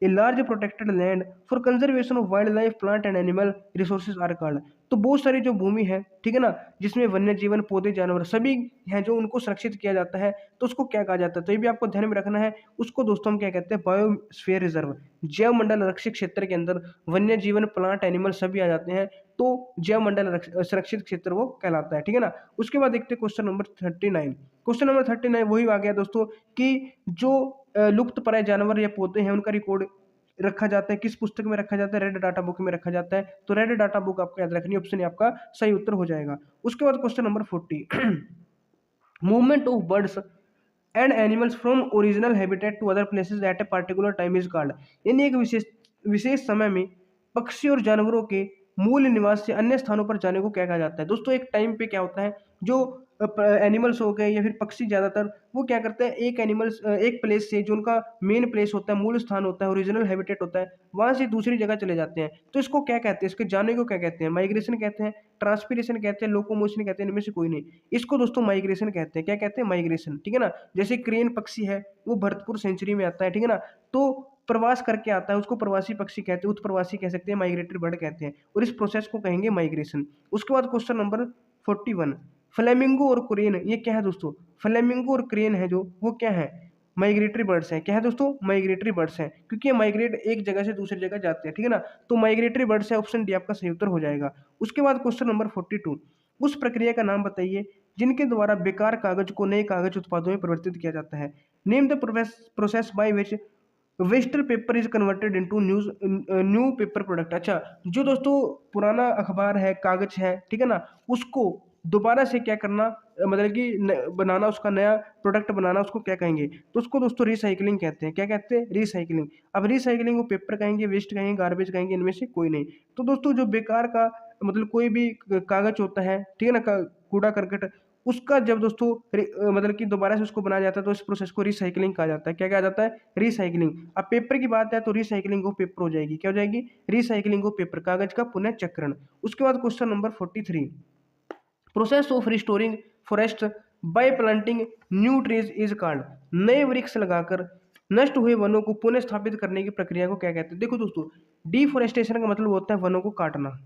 A large protected land for conservation of wildlife, plant and animal resources are called. तो बहुत सारी जो भूमि है, ठीक है ना, जिसमें वन्य जीवन, पौधे, जानवर सभी हैं जो उनको संरक्षित किया जाता है, तो उसको क्या कहा जाता है। तो ये भी आपको ध्यान में रखना है। उसको दोस्तों हम क्या कहते हैं, बायोस्फीयर रिजर्व, जैव मंडल आरक्षित क्षेत्र के अंदर वन्य जीवन, प्लांट, एनिमल सभी आ जाते हैं, तो जैव मंडल संरक्षित क्षेत्र वो कहलाता है, ठीक है ना। उसके बाद देखते हैं क्वेश्चन नंबर 39, क्वेश्चन नंबर 39 वही आ गया दोस्तों कि जो लुप्त प्राय जानवर या पौधे हैं उनका रिकॉर्ड रखा जाता है, किस पुस्तक में रखा जाता है, रेड डाटा बुक में रखा जाता है। तो रेड डाटा बुक आपको याद रखनी, ऑप्शन आपका सही उत्तर हो जाएगा। उसके बाद question number 40, movement of birds and animals from original habitat to other places at a particular time is called. यानी एक विशेष समय में पक्षी और जानवरों के मूल निवास से अन्य स्थानों पर जाने को क्या कहा जाता है? दोस्तों एक टाइम पे क्या होता है, जो एनिमल्स हो गए या फिर पक्षी ज़्यादातर वो क्या करते हैं, एक प्लेस से जो उनका मेन प्लेस होता है, मूल स्थान होता है, ओरिजिनल हैबिटेट होता है, वहाँ से दूसरी जगह चले जाते हैं। तो इसको क्या कहते हैं? इसके जाने को क्या कहते हैं? माइग्रेशन कहते हैं, ट्रांसपीरेशन कहते हैं, लोकोमोशन कहते हैं, इनमें से कोई नहीं। इसको दोस्तों माइग्रेशन कहते हैं। क्या कहते हैं? माइग्रेशन, ठीक है ना? जैसे क्रेन पक्षी है, वो भरतपुर सेंचुरी में आता है, ठीक है ना? तो प्रवास करके आता है, उसको प्रवासी पक्षी कहते हैं, उत्प्रवासी कह सकते हैं, माइग्रेटरी बर्ड कहते हैं, और इस प्रोसेस को कहेंगे माइग्रेशन। उसके बाद क्वेश्चन नंबर 41, फ्लेमिंगो और क्रेन ये क्या है दोस्तों? फ्लेमिंगो और क्रेन है जो, वो क्या है? माइग्रेटरी बर्ड्स हैं। क्या है दोस्तों? माइग्रेटरी बर्ड्स हैं, क्योंकि ये माइग्रेट एक जगह से दूसरी जगह जाते हैं, ठीक है ना? तो माइग्रेटरी बर्ड्स है, ऑप्शन डी आपका सही उत्तर हो जाएगा। उसके बाद क्वेश्चन नंबर 42, उस प्रक्रिया का नाम बताइए जिनके द्वारा बेकार कागज को नए कागज उत्पादों में परिवर्तित किया जाता है। Name the process by which Wester paper is converted into new paper product. अच्छा, जो दोस्तों पुराना अखबार है, कागज है, ठीक है ना, उसको दोबारा से क्या करना, मतलब कि बनाना, उसका नया प्रोडक्ट बनाना, उसको क्या कहेंगे? तो उसको दोस्तों रिसाइकलिंग कहते हैं। क्या कहते हैं? रिसाइकलिंग। अब रिसाइकलिंग को पेपर कहेंगे, वेस्ट कहेंगे, गार्बेज कहेंगे, इनमें से कोई नहीं। तो दोस्तों जो बेकार का मतलब कोई भी कागज होता है, ठीक है ना, कूड़ा करकट, उसका जब दोस्तों मतलब कि दोबारा से उसको बनाया जाता है तो इस प्रोसेस को रिसाइकलिंग कहा जाता है। क्या कहा जाता है? रिसाइकलिंग। अब पेपर की बात है तो रिसाइकलिंग को पेपर हो जाएगी। क्या हो जाएगी? रिसाइकलिंग को पेपर, कागज का पुनः चक्रण। उसके बाद question number 43, process of restoring forest by planting new trees is called. नए वृक्ष लगाकर नष्ट हुए वनों को पुनः स्थापित करने की प्रक्रिया को क्या कहते हैं? देखो दोस्तों, डिफोरेस्टेशन का मतलब होता है वनों को काटना,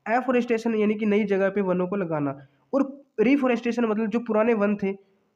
एफोरेस्टेशन यानी कि नई जगह पे वनों को लगाना, और रिफोरेस्टेशन मतलब जो पुराने वन थे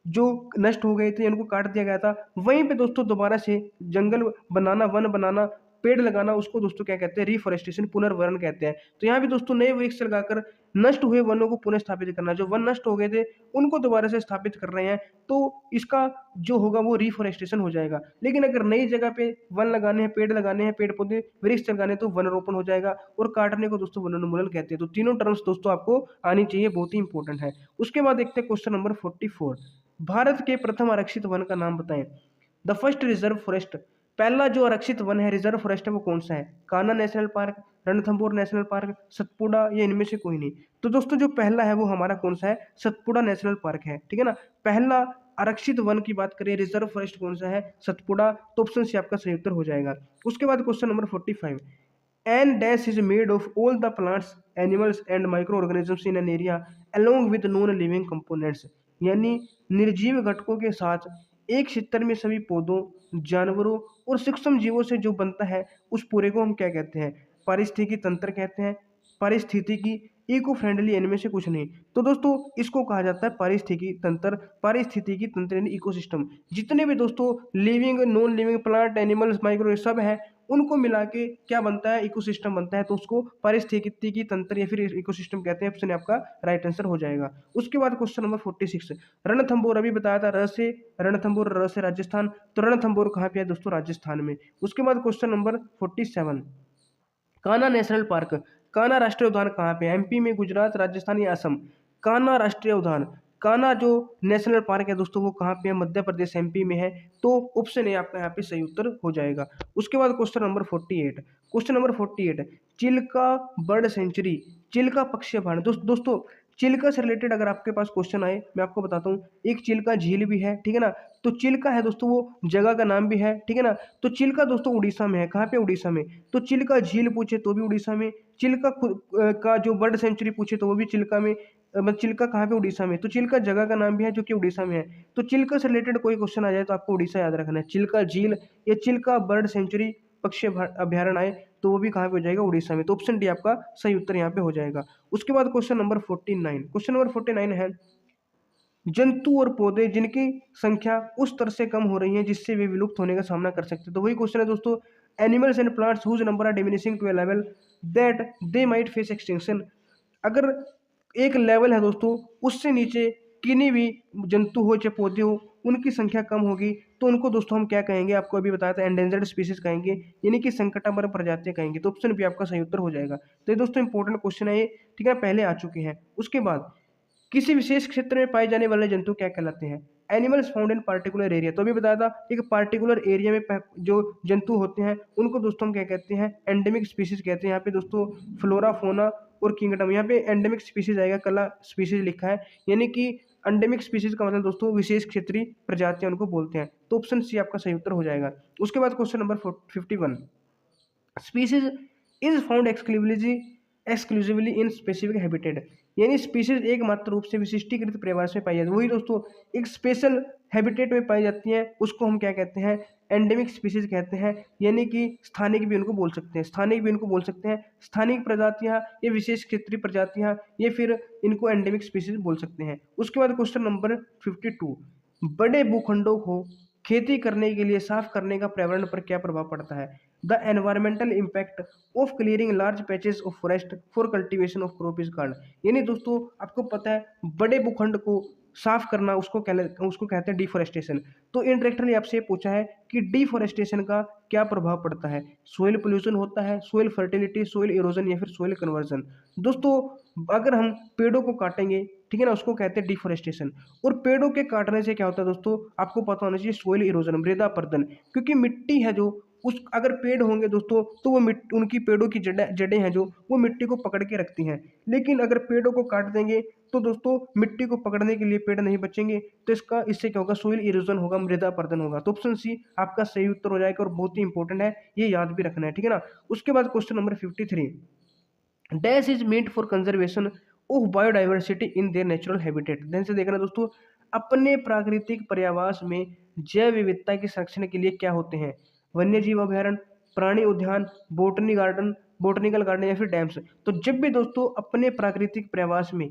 जो नष्ट हो गए थे, उनको काट दिया गया था, वहीं पे दोस्तों दोबारा से जंगल बनाना, वन बनाना, पेड़ लगाना, उसको दोस्तों क्या कहते हैं? रिफोरेस्टेशन, पुनर्वरण कहते हैं। तो यहाँ भी दोस्तों नए वृक्ष लगाकर नष्ट हुए वनों को पुनः स्थापित करना, जो वन नष्ट हो गए थे उनको दोबारा से स्थापित कर रहे हैं, तो इसका जो होगा वो रिफोरेस्टेशन हो जाएगा। लेकिन अगर नई जगह पे वन लगाने हैं, पेड़ लगाने हैं, पेड़ पौधे वृक्ष लगाने हैं, तो वन रोपण हो जाएगा, और काटने को दोस्तों वनोन्मूलन कहते हैं। तो तीनों टर्म्स दोस्तों आपको आनी चाहिए, बहुत ही इंपॉर्टेंट है। उसके बाद देखते हैं क्वेश्चन नंबर 44, भारत के प्रथम आरक्षित वन का नाम बताएं। द फर्स्ट रिजर्व फॉरेस्ट, पहला जो आरक्षित वन है, रिजर्व फॉरेस्ट है, वो कौन सा है? Kanha national park, Ranthambore national park, Satpura, या इनमें से कोई नहीं। तो दोस्तों जो पहला है वो हमारा कौन सा है? सतपुड़ा नेशनल पार्क है, ठीक है ना? पहला आरक्षित वन की बात करें, रिजर्व फॉरेस्ट कौन सा है? सतपुड़ा। तो ऑप्शन सी आपका सही उत्तर हो जाएगा। उसके बाद question number 45, an dash is made of all the plants, animals and microorganisms in an area along with non living components, यानी निर्जीव घटकों के साथ एक क्षेत्र में सभी पौधों, जानवरों और सूक्ष्म जीवों से जो बनता है, उस पूरे को हम क्या कहते हैं? पारिस्थितिकी तंत्र कहते हैं। पारिस्थितिकी, इको फ्रेंडली, इनमें से कुछ नहीं। तो दोस्तों इसको कहा जाता है पारिस्थितिकी तंत्र। पारिस्थितिकी तंत्र यानी इकोसिस्टम। जितने भी दोस्तों living, non living, plant, animals, micro, सब है, उनको मिला के क्या बनता है? इकोसिस्टम बनता है। तो उसको पारिस्थितिकी तंत्र या फिर इकोसिस्टम कहते हैं। ऑप्शन आपका राइट आंसर हो जाएगा। उसके बाद क्वेश्चन नंबर 46, रणथंभौर, अभी बताया था, र से रणथंभौर, र से राजस्थान, तो रणथंभौर कहाँ पे है दोस्तों? राजस्थान में। उसके बाद question number 47, Kanha national park, Kanha राष्ट्रीय उद्यान कहाँ पे है? एमपी में, गुजरात, राजस्थान या असम? कान्हा राष्ट्रीय उद्यान, कान्हा जो नेशनल पार्क है दोस्तों, वो कहाँ पे है? मध्य प्रदेश, एमपी में है। तो ऑप्शन ए आपका यहाँ पे सही उत्तर हो जाएगा। उसके बाद question number 48, question number 48, Chilka bird sanctuary, Chilka पक्षी अभयारण्य। दोस्तों चिल्का से रिलेटेड अगर आपके पास क्वेश्चन आए, मैं आपको बताता हूँ, एक चिल्का झील भी है, ठीक है ना? तो चिल्का है दोस्तों, वो जगह का नाम भी है, ठीक है ना? तो चिल्का दोस्तों उड़ीसा में है। कहाँ पे? उड़ीसा में। तो चिल्का झील पूछे तो भी उड़ीसा में, चिल्का का जो बर्ड सेंचुरी पूछे तो वो भी चिल्का में, मतलब चिल्का कहाँ पे? उड़ीसा में। तो चिल्का जगह का नाम भी है जो कि उड़ीसा में है। तो चिल्का से रिलेटेड कोई क्वेश्चन आ जाए तो आपको उड़ीसा याद रखना है। चिल्का झील या चिल्का बर्ड सेंचुरी पक्षी अभ्यारण्य आए तो वो भी कहाँ पे हो जाएगा? उड़ीसा में। तो ऑप्शन डी आपका सही उत्तर यहाँ पे हो जाएगा। उसके बाद क्वेश्चन नंबर 49, क्वेश्चन नंबर 49 है, जंतु और पौधे जिनकी संख्या उस तरह से कम हो रही है जिससे वे विलुप्त होने का सामना कर सकते हैं। तो वही क्वेश्चन है दोस्तों, animals and plants whose number are diminishing to a level that they might face extinction. अगर एक लेवल है दोस्तों, उससे नीचे किन्हीं भी जंतु हो चाहे पौधे हो, उनकी संख्या कम होगी तो उनको दोस्तों हम क्या कहेंगे? आपको अभी बताया था, एंडेंजर्ड स्पीसीज कहेंगे, यानी कि संकटापन्न प्रजातियां कहेंगे। तो ऑप्शन भी आपका सही उत्तर हो जाएगा। तो ये दोस्तों इंपॉर्टेंट क्वेश्चन है ये, ठीक है, पहले आ चुके हैं। उसके बाद किसी विशेष क्षेत्र में पाए जाने वाले जंतु क्या कहलाते हैं? Animals found in particular area. तो अभी बताया था, एक पार्टिकुलर एरिया में जो जंतु होते हैं उनको दोस्तों हम क्या कहते हैं? एंडेमिक स्पीसीज कहते हैं। यहाँ पे दोस्तों फ्लोरा, फोना और किंगडम। यहाँ पे एंडेमिक स्पीसीज आएगा, कला स्पीसीज लिखा है, यानी कि एंडेमिक स्पीसीज का मतलब दोस्तों विशेष क्षेत्रीय प्रजातियां उनको बोलते हैं। तो ऑप्शन सी आपका सही उत्तर हो जाएगा। उसके बाद question number 51, species is found exclusively in specific habitat, यानी स्पीसीज एकमात्र रूप से विशिष्टीकृत परिवार में पाई जाती है। वही दोस्तों एक स्पेशल हैबिटेट में पाई जाती है, उसको हम क्या कहते हैं, एंडेमिक स्पीसीज कहते हैं, यानी कि स्थानिक भी उनको बोल सकते हैं, स्थानिक भी उनको बोल सकते हैं। स्थानिक प्रजातियां, ये विशेष क्षेत्रीय प्रजातियां, ये फिर इनको एंडेमिक स्पीसीज बोल सकते हैं। उसके बाद क्वेश्चन नंबर 52, बड़े भूखंडों को खेती करने के लिए साफ करने का पर्यावरण पर क्या प्रभाव पड़ता है? The environmental impact of clearing large patches of forest for cultivation of crop is called, यानी दोस्तों आपको पता है बड़े भूखंड को साफ करना उसको कहते हैं डिफोरेस्टेशन। तो इनडायरेक्टली आपसे ये पूछा है कि डिफोरेस्टेशन का क्या प्रभाव पड़ता है? सोइल पोल्यूशन होता है, सोइल फर्टिलिटी, सोइल इरोजन या फिर सोइल कन्वर्जन। दोस्तों अगर हम पेड़ों को काटेंगे, ठीक है ना, उसको कहते हैं डिफोरेस्टेशन। और पेड़ों के काटने से क्या होता है दोस्तों, आपको पता होना चाहिए, सोइल इरोजन, मृदा अपरदन, क्योंकि मिट्टी है जो उस अगर पेड़ होंगे दोस्तों तो वो उनकी पेड़ों की जड़ें हैं जो वो मिट्टी को पकड़ के रखती हैं। लेकिन अगर पेड़ों को काट देंगे तो दोस्तों मिट्टी को पकड़ने के लिए पेड़ नहीं बचेंगे, तो इससे क्या होगा, सोइल इरोजन होगा, मृदा अपरदन होगा। तो ऑप्शन सी आपका सही उत्तर हो जाएगा और बहुत ही इंपॉर्टेंट है, ये याद भी रखना है, ठीक है ना। उसके बाद question number 53, dash is meant for conservation of biodiversity in their natural habitat. ध्यान से देखना दोस्तों, अपने प्राकृतिक पर्यावास में जैव विविधता के संरक्षण के लिए क्या होते हैं? वन्य जीव अभयारण्य, प्राणी उद्यान, बोटनिकल गार्डन या फिर डैम्स। तो जब भी दोस्तों अपने प्राकृतिक पर्यावास में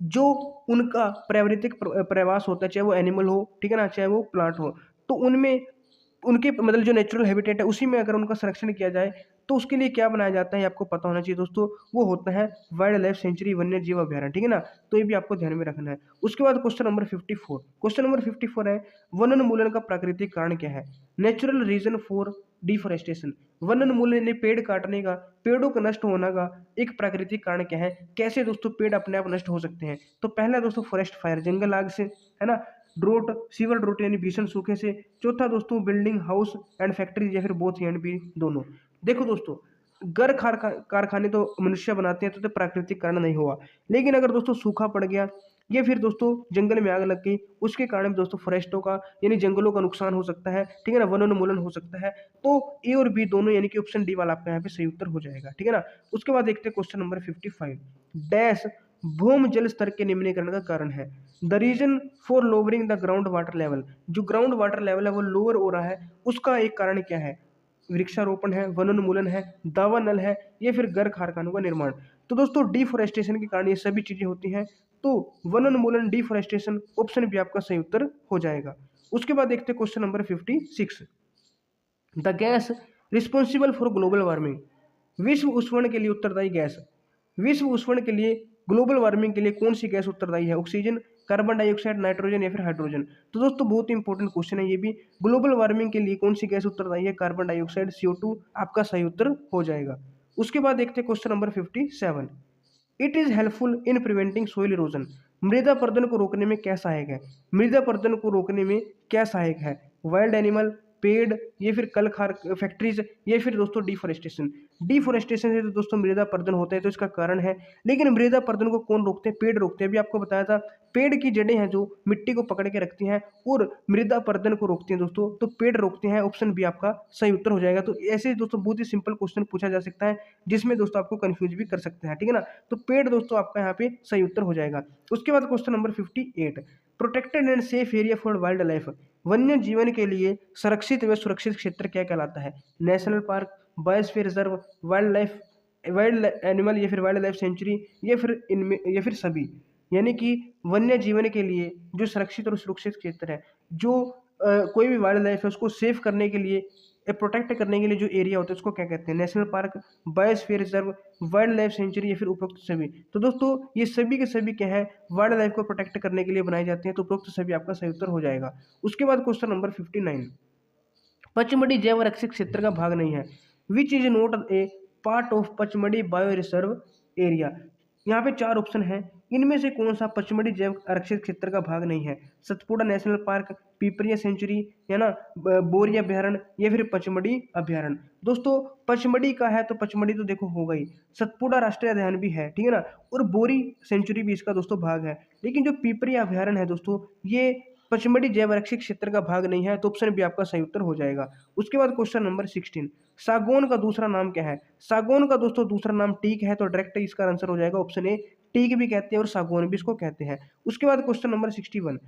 जो उनका प्राकृतिक प्रवास होता है, चाहे वो एनिमल हो, ठीक है ना, चाहे वो प्लांट हो, तो उनमें उनके मतलब जो नेचुरल हैबिटेट है उसी में अगर उनका संरक्षण किया जाए तो उसके लिए क्या बनाया जाता है, ये आपको पता होना चाहिए दोस्तों, वो होता है वाइल्ड लाइफ सेंचुरी, वन्य जीव अभयारण्य, ठीक है ना। तो ये भी आपको ध्यान में रखना है। उसके बाद क्वेश्चन नंबर 54, क्वेश्चन नंबर 54 है, वनोन्मूलन का प्राकृतिक कारण क्या है? Natural reason for deforestation. वनोन्मूलन यानी पेड़ काटने का, पेड़ों का नष्ट होने का एक प्राकृतिक कारण क्या है? कैसे दोस्तों पेड़ अपने आप नष्ट हो सकते हैं? तो पहला दोस्तों फॉरेस्ट फायर, जंगल आग से, है ना। ड्रोट, सीवर ड्रोट यानी भीषण सूखे से। चौथा दोस्तों बिल्डिंग, हाउस एंड फैक्ट्री या फिर बोथ एंड भी दोनों। देखो दोस्तों घर कारखाने तो मनुष्य बनाते हैं, तो प्राकृतिक कारण नहीं हुआ। लेकिन अगर दोस्तों सूखा पड़ गया या फिर दोस्तों जंगल में आग लग गई, उसके कारण दोस्तों फॉरेस्टों का यानी जंगलों का नुकसान हो सकता है, ठीक है ना, वनोन्मूलन हो सकता है। तो ए और बी दोनों यानी कि ऑप्शन डी वाला आपका यहाँ पे सही उत्तर हो जाएगा, ठीक है ना। उसके बाद देखते हैं क्वेश्चन नंबर 55, डैश भूमि जल स्तर के निम्नीकरण का कारण है? The reason for lowering the ground water level. जो ग्राउंड वाटर लेवल है वो लोअर हो रहा है, उसका एक कारण क्या है? वृक्षारोपण है, वनोन्मूलन है, दावा नल है, या फिर घर कारखानों का निर्माण। तो दोस्तों डिफोरेस्टेशन के कारण ये सभी चीजें होती हैं। तो वनोन्मूलन, डिफोरेस्टेशन, ऑप्शन भी आपका सही उत्तर हो जाएगा। उसके बाद देखते हैं question number 56, the gas responsible for global warming. विश्व उष्णन के लिए उत्तरदायी गैस, विश्व उष्णन के लिए, ग्लोबल वार्मिंग के लिए कौन सी गैस उत्तरदायी है? ऑक्सीजन, कार्बन डाइऑक्साइड, नाइट्रोजन या फिर हाइड्रोजन। तो दोस्तों बहुत ही इंपॉर्टेंट क्वेश्चन है ये भी, ग्लोबल वार्मिंग के लिए कौन सी गैस उत्तरदायी है? कार्बन डाइऑक्साइड, CO2 आपका सही उत्तर हो जाएगा। उसके बाद देखते हैं question number 57, it is helpful in preventing soil erosion. मृदा पर्दन को रोकने में क्या सहायक है? मृदा पर्दन को रोकने में क्या सहायक है? वाइल्ड एनिमल, पेड़, ये फिर कल खार फैक्ट्रीज, ये फिर दोस्तों डिफोरेस्टेशन। डिफोरेस्टेशन से तो दोस्तों मृदा पर्दन होता है, तो इसका कारण है। लेकिन मृदा पर्दन को कौन रोकते हैं? पेड़ रोकते हैं। अभी आपको बताया था पेड़ की जड़ें हैं जो मिट्टी को पकड़ के रखती हैं और मृदा पर्दन को रोकती हैं दोस्तों, तो पेड़ रोकते हैं, ऑप्शन भी आपका सही उत्तर हो जाएगा। तो ऐसे दोस्तों बहुत ही सिंपल क्वेश्चन पूछा जा सकता है जिसमें दोस्तों आपको कंफ्यूज भी कर सकते हैं, ठीक है ना। तो पेड़ दोस्तों आपका यहाँ पे सही उत्तर हो जाएगा। उसके बाद question number 58, protected and safe area for wild life. वन्य जीवन के लिए संरक्षित व सुरक्षित क्षेत्र क्या कहलाता है? National park, biosphere reserve, wild animal या फिर वाइल्ड लाइफ सेंचुरी, या फिर इनमें या फिर सभी। यानी कि वन्य जीवन के लिए जो सुरक्षित और सुरक्षित क्षेत्र है, जो कोई भी वाइल्ड लाइफ है उसको सेफ करने के लिए, प्रोटेक्ट करने के लिए जो एरिया होता है उसको क्या कहते हैं? National park, biosphere reserve, wild life sanctuary या फिर उपरोक्त सभी। तो दोस्तों ये सभी के सभी क्या है, वाइल्ड लाइफ को प्रोटेक्ट करने के लिए बनाए जाते हैं, तो उपरोक्त सभी आपका सही उत्तर हो जाएगा। उसके बाद क्वेश्चन नंबर 59, पचमढ़ी जैव आरक्षित क्षेत्र का भाग नहीं है, which is not a part of Pachmarhi bio reserve area. यहाँ पे 4 ऑप्शन हैं। इनमें से कौन सा पचमढ़ी जैव आरक्षित क्षेत्र का भाग नहीं है? Satpura national park, Pipariya sanctuary, है ना, बोरिया अभ्यारण्य या फिर पचमढ़ी अभ्यारण्य। दोस्तों पचमढ़ी का है तो पचमढ़ी तो देखो होगा ही, सतपुड़ा राष्ट्रीय उद्यान भी है, ठीक है ना, और बोरी सेंचुरी भी इसका दोस्तों भाग है। लेकिन जो पिपरिया अभ्यारण्य है दोस्तों, ये पचमढ़ी जैव आरक्षित क्षेत्र का भाग नहीं है, तो ऑप्शन बी आपका सही उत्तर हो जाएगा। उसके बाद क्वेश्चन नंबर 16, सागौन का दूसरा नाम क्या है? सागौन का दोस्तों दूसरा नाम टीक है, तो डायरेक्ट इसका आंसर हो जाएगा ऑप्शन ए, टीक भी कहते हैं और सागौन भी इसको कहते हैं। उसके बाद क्वेश्चन नंबर 61,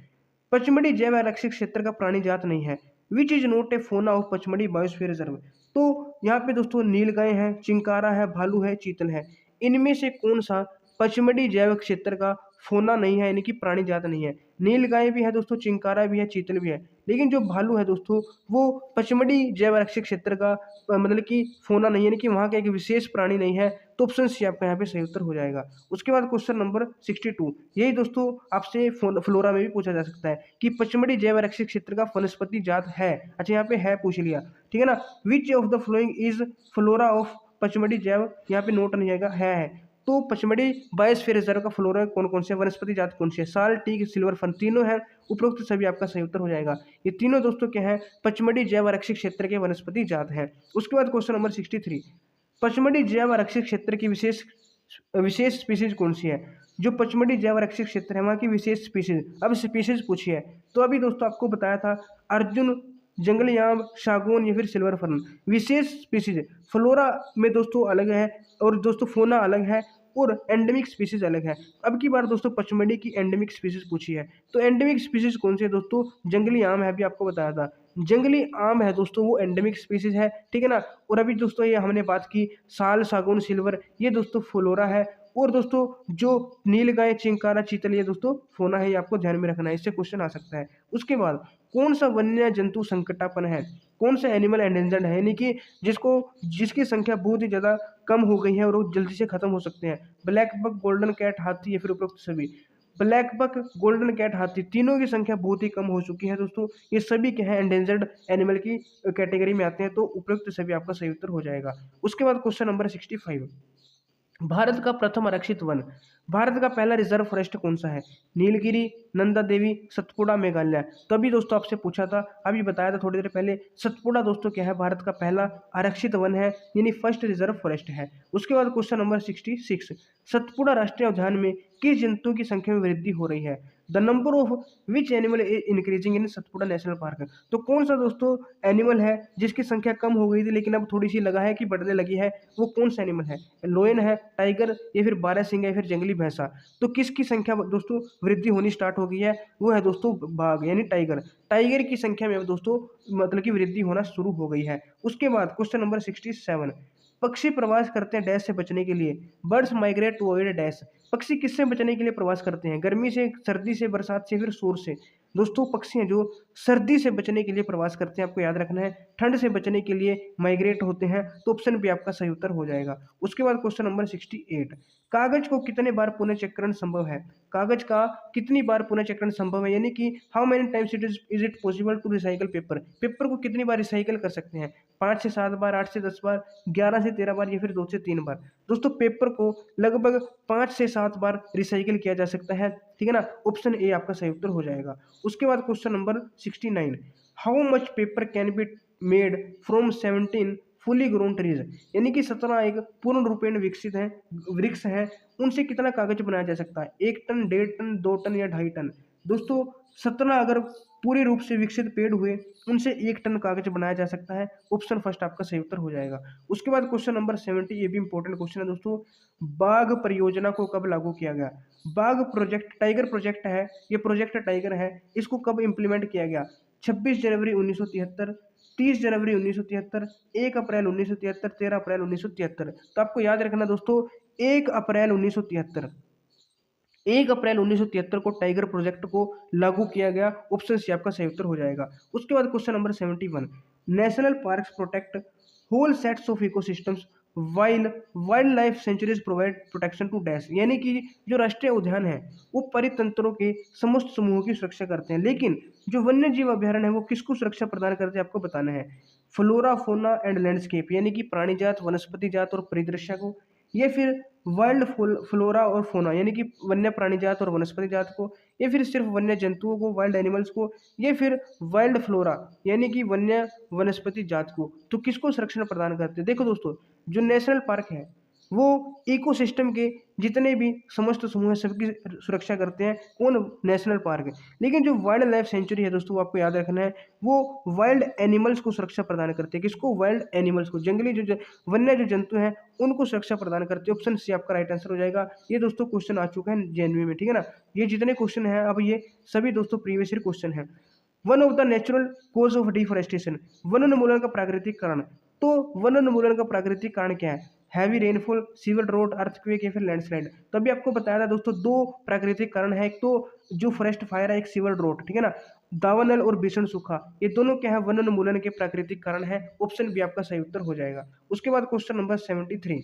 पचमढ़ी जैव आरक्षित क्षेत्र का प्राणी जात नहीं है, विच इज नॉट ए फोना ऑफ पचमढ़ी बायोस्फीयर रिजर्व। तो यहाँ पे दोस्तों नीलगाय है, चिंकारा है, भालू है, चीतल है, इनमें से कौन सा पचमढ़ी जैव क्षेत्र का फोना नहीं है, यानी कि प्राणी जात नहीं है? नीलगाय भी है दोस्तों, चिंकारा भी है, चीतल भी है, लेकिन जो भालू है दोस्तों वो पचमढ़ी जैव आरक्षित क्षेत्र का मतलब कि फोना नहीं है, यानी कि वहाँ का एक विशेष प्राणी नहीं है, तो ऑप्शन सी आपका यहाँ पे सही उत्तर हो जाएगा। उसके बाद क्वेश्चन नंबर 62, यही दोस्तों आपसे फ्लोरा में भी पूछा जा सकता है कि पचमढ़ी जैव आरक्षित क्षेत्र का वनस्पति जात है। अच्छा यहाँ पे है पूछ लिया, ठीक है ना, विच of the following is flora of Pachmarhi जैव, यहाँ पे नोट नहीं आएगा, है। तो पचमढ़ी बायोस्फीयर रिजर्व का फ्लोरा कौन कौन से वनस्पति जात कौन सी है? साल, टीक, सिल्वर फन, तीनों है। उपरोक्त सभी आपका सही उत्तर हो जाएगा। ये तीनों दोस्तों क्या है? पचमढ़ी जैव आरक्षित क्षेत्र के वनस्पति जात हैं। उसके बाद क्वेश्चन नंबर 63, पचमढ़ी जैव आरक्षित क्षेत्र की विशेष विशेष स्पीसीज कौन सी है? जो पचमढ़ी जैव आरक्षित क्षेत्र है वहाँ की विशेष स्पीसीज, अब स्पीसीज पूछी है तो अभी दोस्तों आपको बताया था अर्जुन, जंगली आम, सागौन या फिर सिल्वर फर्न। विशेष स्पीसीज फ्लोरा में दोस्तों अलग है और दोस्तों फोना अलग है और एंडेमिक स्पीसीज अलग है। अब की बार दोस्तों पचमढ़ी की एंडेमिक स्पीसीज पूछी है, तो एंडेमिक स्पीसीज कौन सी है दोस्तों? जंगली आम है, अभी आपको बताया था, जंगली आम है दोस्तों, वो एंडेमिक स्पीसीज है, ठीक है ना। और अभी दोस्तों ये हमने बात की साल, सागौन, सिल्वर, ये दोस्तों फ्लोरा है। और दोस्तों जो नीलगाय, चिंकारा, चीतल, ये दोस्तों फोना है, ये आपको ध्यान में रखना है, इससे क्वेश्चन आ सकता है। उसके बाद कौन सा वन्य जंतु संकटापन है? कौन सा एनिमल एंडेंजर्ड है, यानी कि जिसकी संख्या बहुत ही ज़्यादा कम हो गई है और वो जल्दी से खत्म हो सकते हैं? ब्लैक बक, गोल्डन कैट, हाथी या फिर उपरोक्त सभी? ब्लैक बक, गोल्डन कैट, हाथी, तीनों की संख्या बहुत ही कम हो चुकी है दोस्तों। ये सभी क्या है? एंडेंजर्ड एनिमल की कैटेगरी में आते हैं, तो उपरोक्त सभी आपका सही उत्तर हो जाएगा। उसके बाद क्वेश्चन नंबर 65, भारत का प्रथम आरक्षित वन, भारत का पहला रिजर्व फॉरेस्ट कौन सा है? नीलगिरी, नंदा देवी, सतपुड़ा, मेघालय। तो अभी दोस्तों आपसे पूछा था, अभी बताया था थोड़ी देर पहले, सतपुड़ा दोस्तों क्या है? भारत का पहला आरक्षित वन है, यानी फर्स्ट रिजर्व फॉरेस्ट है। उसके बाद क्वेश्चन नंबर 66, सतपुड़ा राष्ट्रीय उद्यान में किस जंतु की संख्या में वृद्धि हो रही है? The number of which animal is increasing in Satpura national park. तो कौन सा दोस्तों एनिमल है जिसकी संख्या कम हो गई थी लेकिन अब थोड़ी सी लगा है कि बढ़ने लगी है? वो कौन सा एनिमल है? लोयन है, टाइगर या फिर बारहसिंगा या फिर जंगली भैंसा? तो किसकी संख्या दोस्तों वृद्धि होनी स्टार्ट हो गई है? वो है दोस्तों बाघ, यानी टाइगर। टाइगर की संख्या में दोस्तों मतलब कि वृद्धि होना शुरू हो गई है। उसके बाद क्वेश्चन नंबर 67, पक्षी प्रवास करते हैं डैश से बचने के लिए, birds migrate to avoid dash. पक्षी किससे बचने के लिए प्रवास करते हैं? गर्मी से, सर्दी से, बरसात से, फिर शोर से? दोस्तों पक्षी हैं जो सर्दी से बचने के लिए प्रवास करते हैं, आपको याद रखना है। ठंड से बचने के लिए माइग्रेट होते हैं, तो ऑप्शन भी आपका सही उत्तर हो जाएगा। उसके बाद क्वेश्चन नंबर 68, कागज को कितने बार पुनः चक्रण संभव है? कागज का कितनी बार पुनः चक्रण संभव है, यानी कि how many times is it possible to recycle paper? Paper को कितनी बार रिसाइकल कर सकते हैं? 5 से 7 बार, 8 से 10 बार, 11 से 13 बार या फिर 2 से 3 बार? दोस्तों पेपर को लगभग 5 से 7 बार रिसाइकिल किया जा सकता है, ठीक है ना। ऑप्शन ए आपका सही उत्तर हो जाएगा। उसके बाद question number 69, how much paper can be made from 17 fully grown trees, यानी कि 17 एक पूर्ण रूपेण विकसित है वृक्ष है, उनसे कितना कागज बनाया जा सकता है? 1 टन, 1.5 टन, 2 टन या 2.5 टन? दोस्तों 17 अगर पूरे रूप से विकसित पेड़ हुए, उनसे 1 टन कागज बनाया जा सकता है। ऑप्शन फर्स्ट आपका सही उत्तर हो जाएगा। उसके बाद क्वेश्चन नंबर 70, ये भी इंपॉर्टेंट क्वेश्चन है दोस्तों, बाघ परियोजना को कब लागू किया गया? बाघ प्रोजेक्ट, टाइगर प्रोजेक्ट है, ये प्रोजेक्ट टाइगर है, इसको कब इंप्लीमेंट किया गया? 26 जनवरी 1973, 30 जनवरी 1973, 1 अप्रैल 1973, 13 अप्रैल 1973। तो आपको याद रखना दोस्तों 1 अप्रैल 1973, 1 अप्रैल 1973 को टाइगर प्रोजेक्ट को लागू किया गया। ऑप्शन सी आपका सही उत्तर हो जाएगा। उसके बाद question number 71, national parks protect whole sets of ecosystems wild wildlife sanctuaries provide protection to dash, यानी कि जो राष्ट्रीय उद्यान है वो परितंत्रों के समस्त समूहों की सुरक्षा करते हैं, लेकिन जो वन्य जीव अभ्यारण्य है वो किसको सुरक्षा प्रदान करते हैं आपको बताना है? फ्लोरा, फोना एंड लैंडस्केप, यानी कि प्राणी जात, वनस्पति जात और परिदृश्य को, ये फिर वाइल्ड फ्लोरा और फोना यानी कि वन्य प्राणी जात और वनस्पति जात को, या फिर सिर्फ वन्य जंतुओं को वाइल्ड एनिमल्स को, या फिर वाइल्ड फ्लोरा यानी कि वन्य वनस्पति जात को, तो किसको संरक्षण प्रदान करते हैं? देखो दोस्तों, जो नेशनल पार्क है वो इकोसिस्टम के जितने भी समस्त समूह है सबकी सुरक्षा करते हैं। कौन? नेशनल पार्क है। लेकिन जो वाइल्ड लाइफ सेंचुरी है दोस्तों, वो आपको याद रखना है, वो वाइल्ड एनिमल्स को सुरक्षा प्रदान करते हैं। किसको? वाइल्ड एनिमल्स को, जंगली वन्य जो जंतु हैं उनको सुरक्षा प्रदान करते हैं। ऑप्शन सी आपका राइट आंसर हो जाएगा। ये दोस्तों क्वेश्चन आ चुका है जेएनवी में, ठीक है ना। ये जितने क्वेश्चन हैं अब ये सभी दोस्तों प्रीवियस ईयर क्वेश्चन है। One of the natural cause of deforestation, वन उन्मूलन का प्राकृतिक कारण। तो वन उन्मूलन का प्राकृतिक कारण क्या है? Heavy rainfall, severe drought, earthquake या फिर लैंडस्लाइड। तभी आपको बताया था दोस्तों, दो प्राकृतिक कारण है। एक तो जो फॉरेस्ट फायर है, एक सीवर ड्रॉट, ठीक है ना। दावानल और भीषण सूखा, ये दोनों क्या है? वन उन्मूलन के प्राकृतिक कारण है। ऑप्शन बी आपका सही उत्तर हो जाएगा। उसके बाद क्वेश्चन नंबर 73,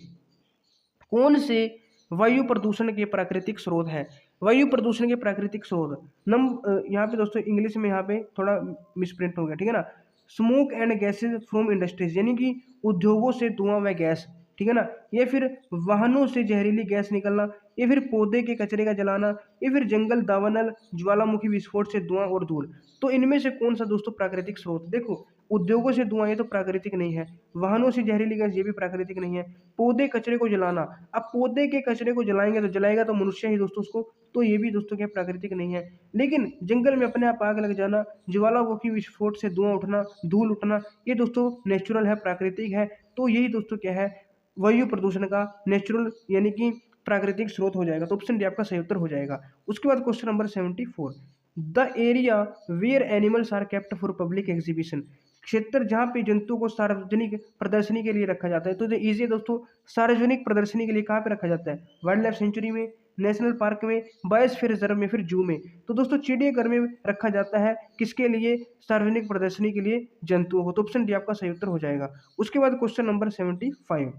कौन से वायु प्रदूषण के प्राकृतिक स्रोत है? वायु प्रदूषण के प्राकृतिक स्रोत यहाँ पे दोस्तों इंग्लिश में यहाँ पे थोड़ा मिसप्रिंट हो गया, ठीक है ना। Smoke and gases from industries यानी कि उद्योगों से धुआं व गैस, ठीक है ना। या फिर वाहनों से जहरीली गैस निकलना, या फिर पौधे के कचरे का जलाना, या फिर जंगल दावानल, ज्वालामुखी विस्फोट से धुआं और धूल। तो इनमें से कौन सा दोस्तों प्राकृतिक स्रोत? देखो, उद्योगों से धुआं ये तो प्राकृतिक नहीं है, वाहनों से जहरीली गैस ये भी प्राकृतिक नहीं है, पौधे कचरे को जलाना, अब पौधे के कचरे को जलाएंगे तो जलाएगा तो मनुष्य ही दोस्तों उसको, तो ये भी दोस्तों क्या प्राकृतिक नहीं है। लेकिन जंगल में अपने आप आग लग जाना, ज्वालामुखी विस्फोट से धुआं उठना, धूल उठना, ये दोस्तों नेचुरल है, प्राकृतिक है। तो यही दोस्तों क्या है? वायु प्रदूषण का नेचुरल यानी कि प्राकृतिक स्रोत हो जाएगा। तो ऑप्शन डी आपका सही उत्तर हो जाएगा। उसके बाद question number 74, the area where animals are kept for public exhibition, क्षेत्र जहाँ पे जंतुओं को सार्वजनिक प्रदर्शनी के लिए रखा जाता है। तो इजी है दोस्तों, सार्वजनिक प्रदर्शनी के लिए कहाँ पे रखा जाता है? वाइल्ड लाइफ सेंचुरी में, नेशनल पार्क में, बायोस्फीयर रिजर्व में, फिर जू में। तो दोस्तों चिड़ियाघर में रखा जाता है, किसके लिए? सार्वजनिक प्रदर्शनी के लिए जंतुओं को। तो ऑप्शन डी आपका सही उत्तर हो जाएगा। उसके बाद क्वेश्चन नंबर 75,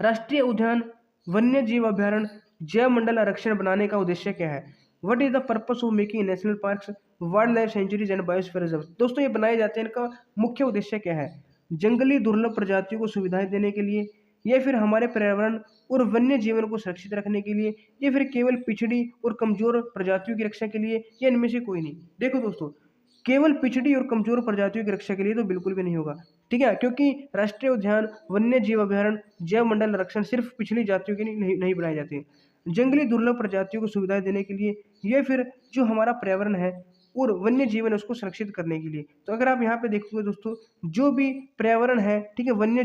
राष्ट्रीय उद्यान, वन्य जीव अभ्यारण्य, जैव मंडल आरक्षण बनाने का उद्देश्य क्या है? What is the purpose of making national parks, wild life sanctuaries and biosphere reserve. दोस्तों ये बनाए जाते हैं, इनका मुख्य उद्देश्य क्या है? जंगली दुर्लभ प्रजातियों को सुविधाएं देने के लिए, या फिर हमारे पर्यावरण और वन्य जीवन को सुरक्षित रखने के लिए, या फिर केवल पिछड़ी और कमजोर प्रजातियों की रक्षा के लिए, या इनमें से कोई नहीं। देखो दोस्तों, केवल पिछड़ी और कमजोर प्रजातियों की रक्षा के लिए तो बिल्कुल भी नहीं होगा, ठीक है, क्योंकि राष्ट्रीय उद्यान, वन्य जीव अभ्यारण्य, जैव मंडल आरक्षण सिर्फ पिछड़ी जातियों के लिए नहीं बनाए जाते हैं। जंगली दुर्लभ प्रजातियों को सुविधाएं देने के लिए, या फिर जो हमारा पर्यावरण है और वन्य जीवन है उसको सुरक्षित करने के लिए। तो अगर आप यहाँ पे देखोगे दोस्तों, जो भी पर्यावरण है, ठीक है, वन्य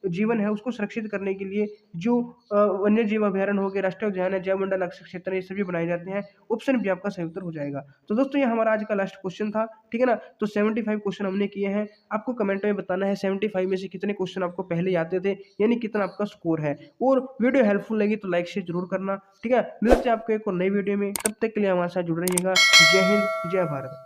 जीवन है उसको सुरक्षित करने के लिए जो वन्य जीव अभ्यारण्य हो गए, राष्ट्रीय उद्यान है, जैव मंडल आरक्षित क्षेत्र है, ये सभी बनाए जाते हैं। ऑप्शन भी आपका सही उत्तर हो जाएगा। तो दोस्तों ये हमारा आज का लास्ट क्वेश्चन था, ठीक है ना। तो 75 क्वेश्चन हमने किए हैं। आपको कमेंट में बताना है 75 में से कितने क्वेश्चन आपको पहले आते थे, यानी कितना आपका स्कोर है। और वीडियो हेल्पफुल लगी तो लाइक शेयर जरूर करना, ठीक है। मिलते हैं आपको एक और नई वीडियो में, तब तक के लिए हमारे साथ जुड़ रहिएगा। जय हिंद, जय भारत।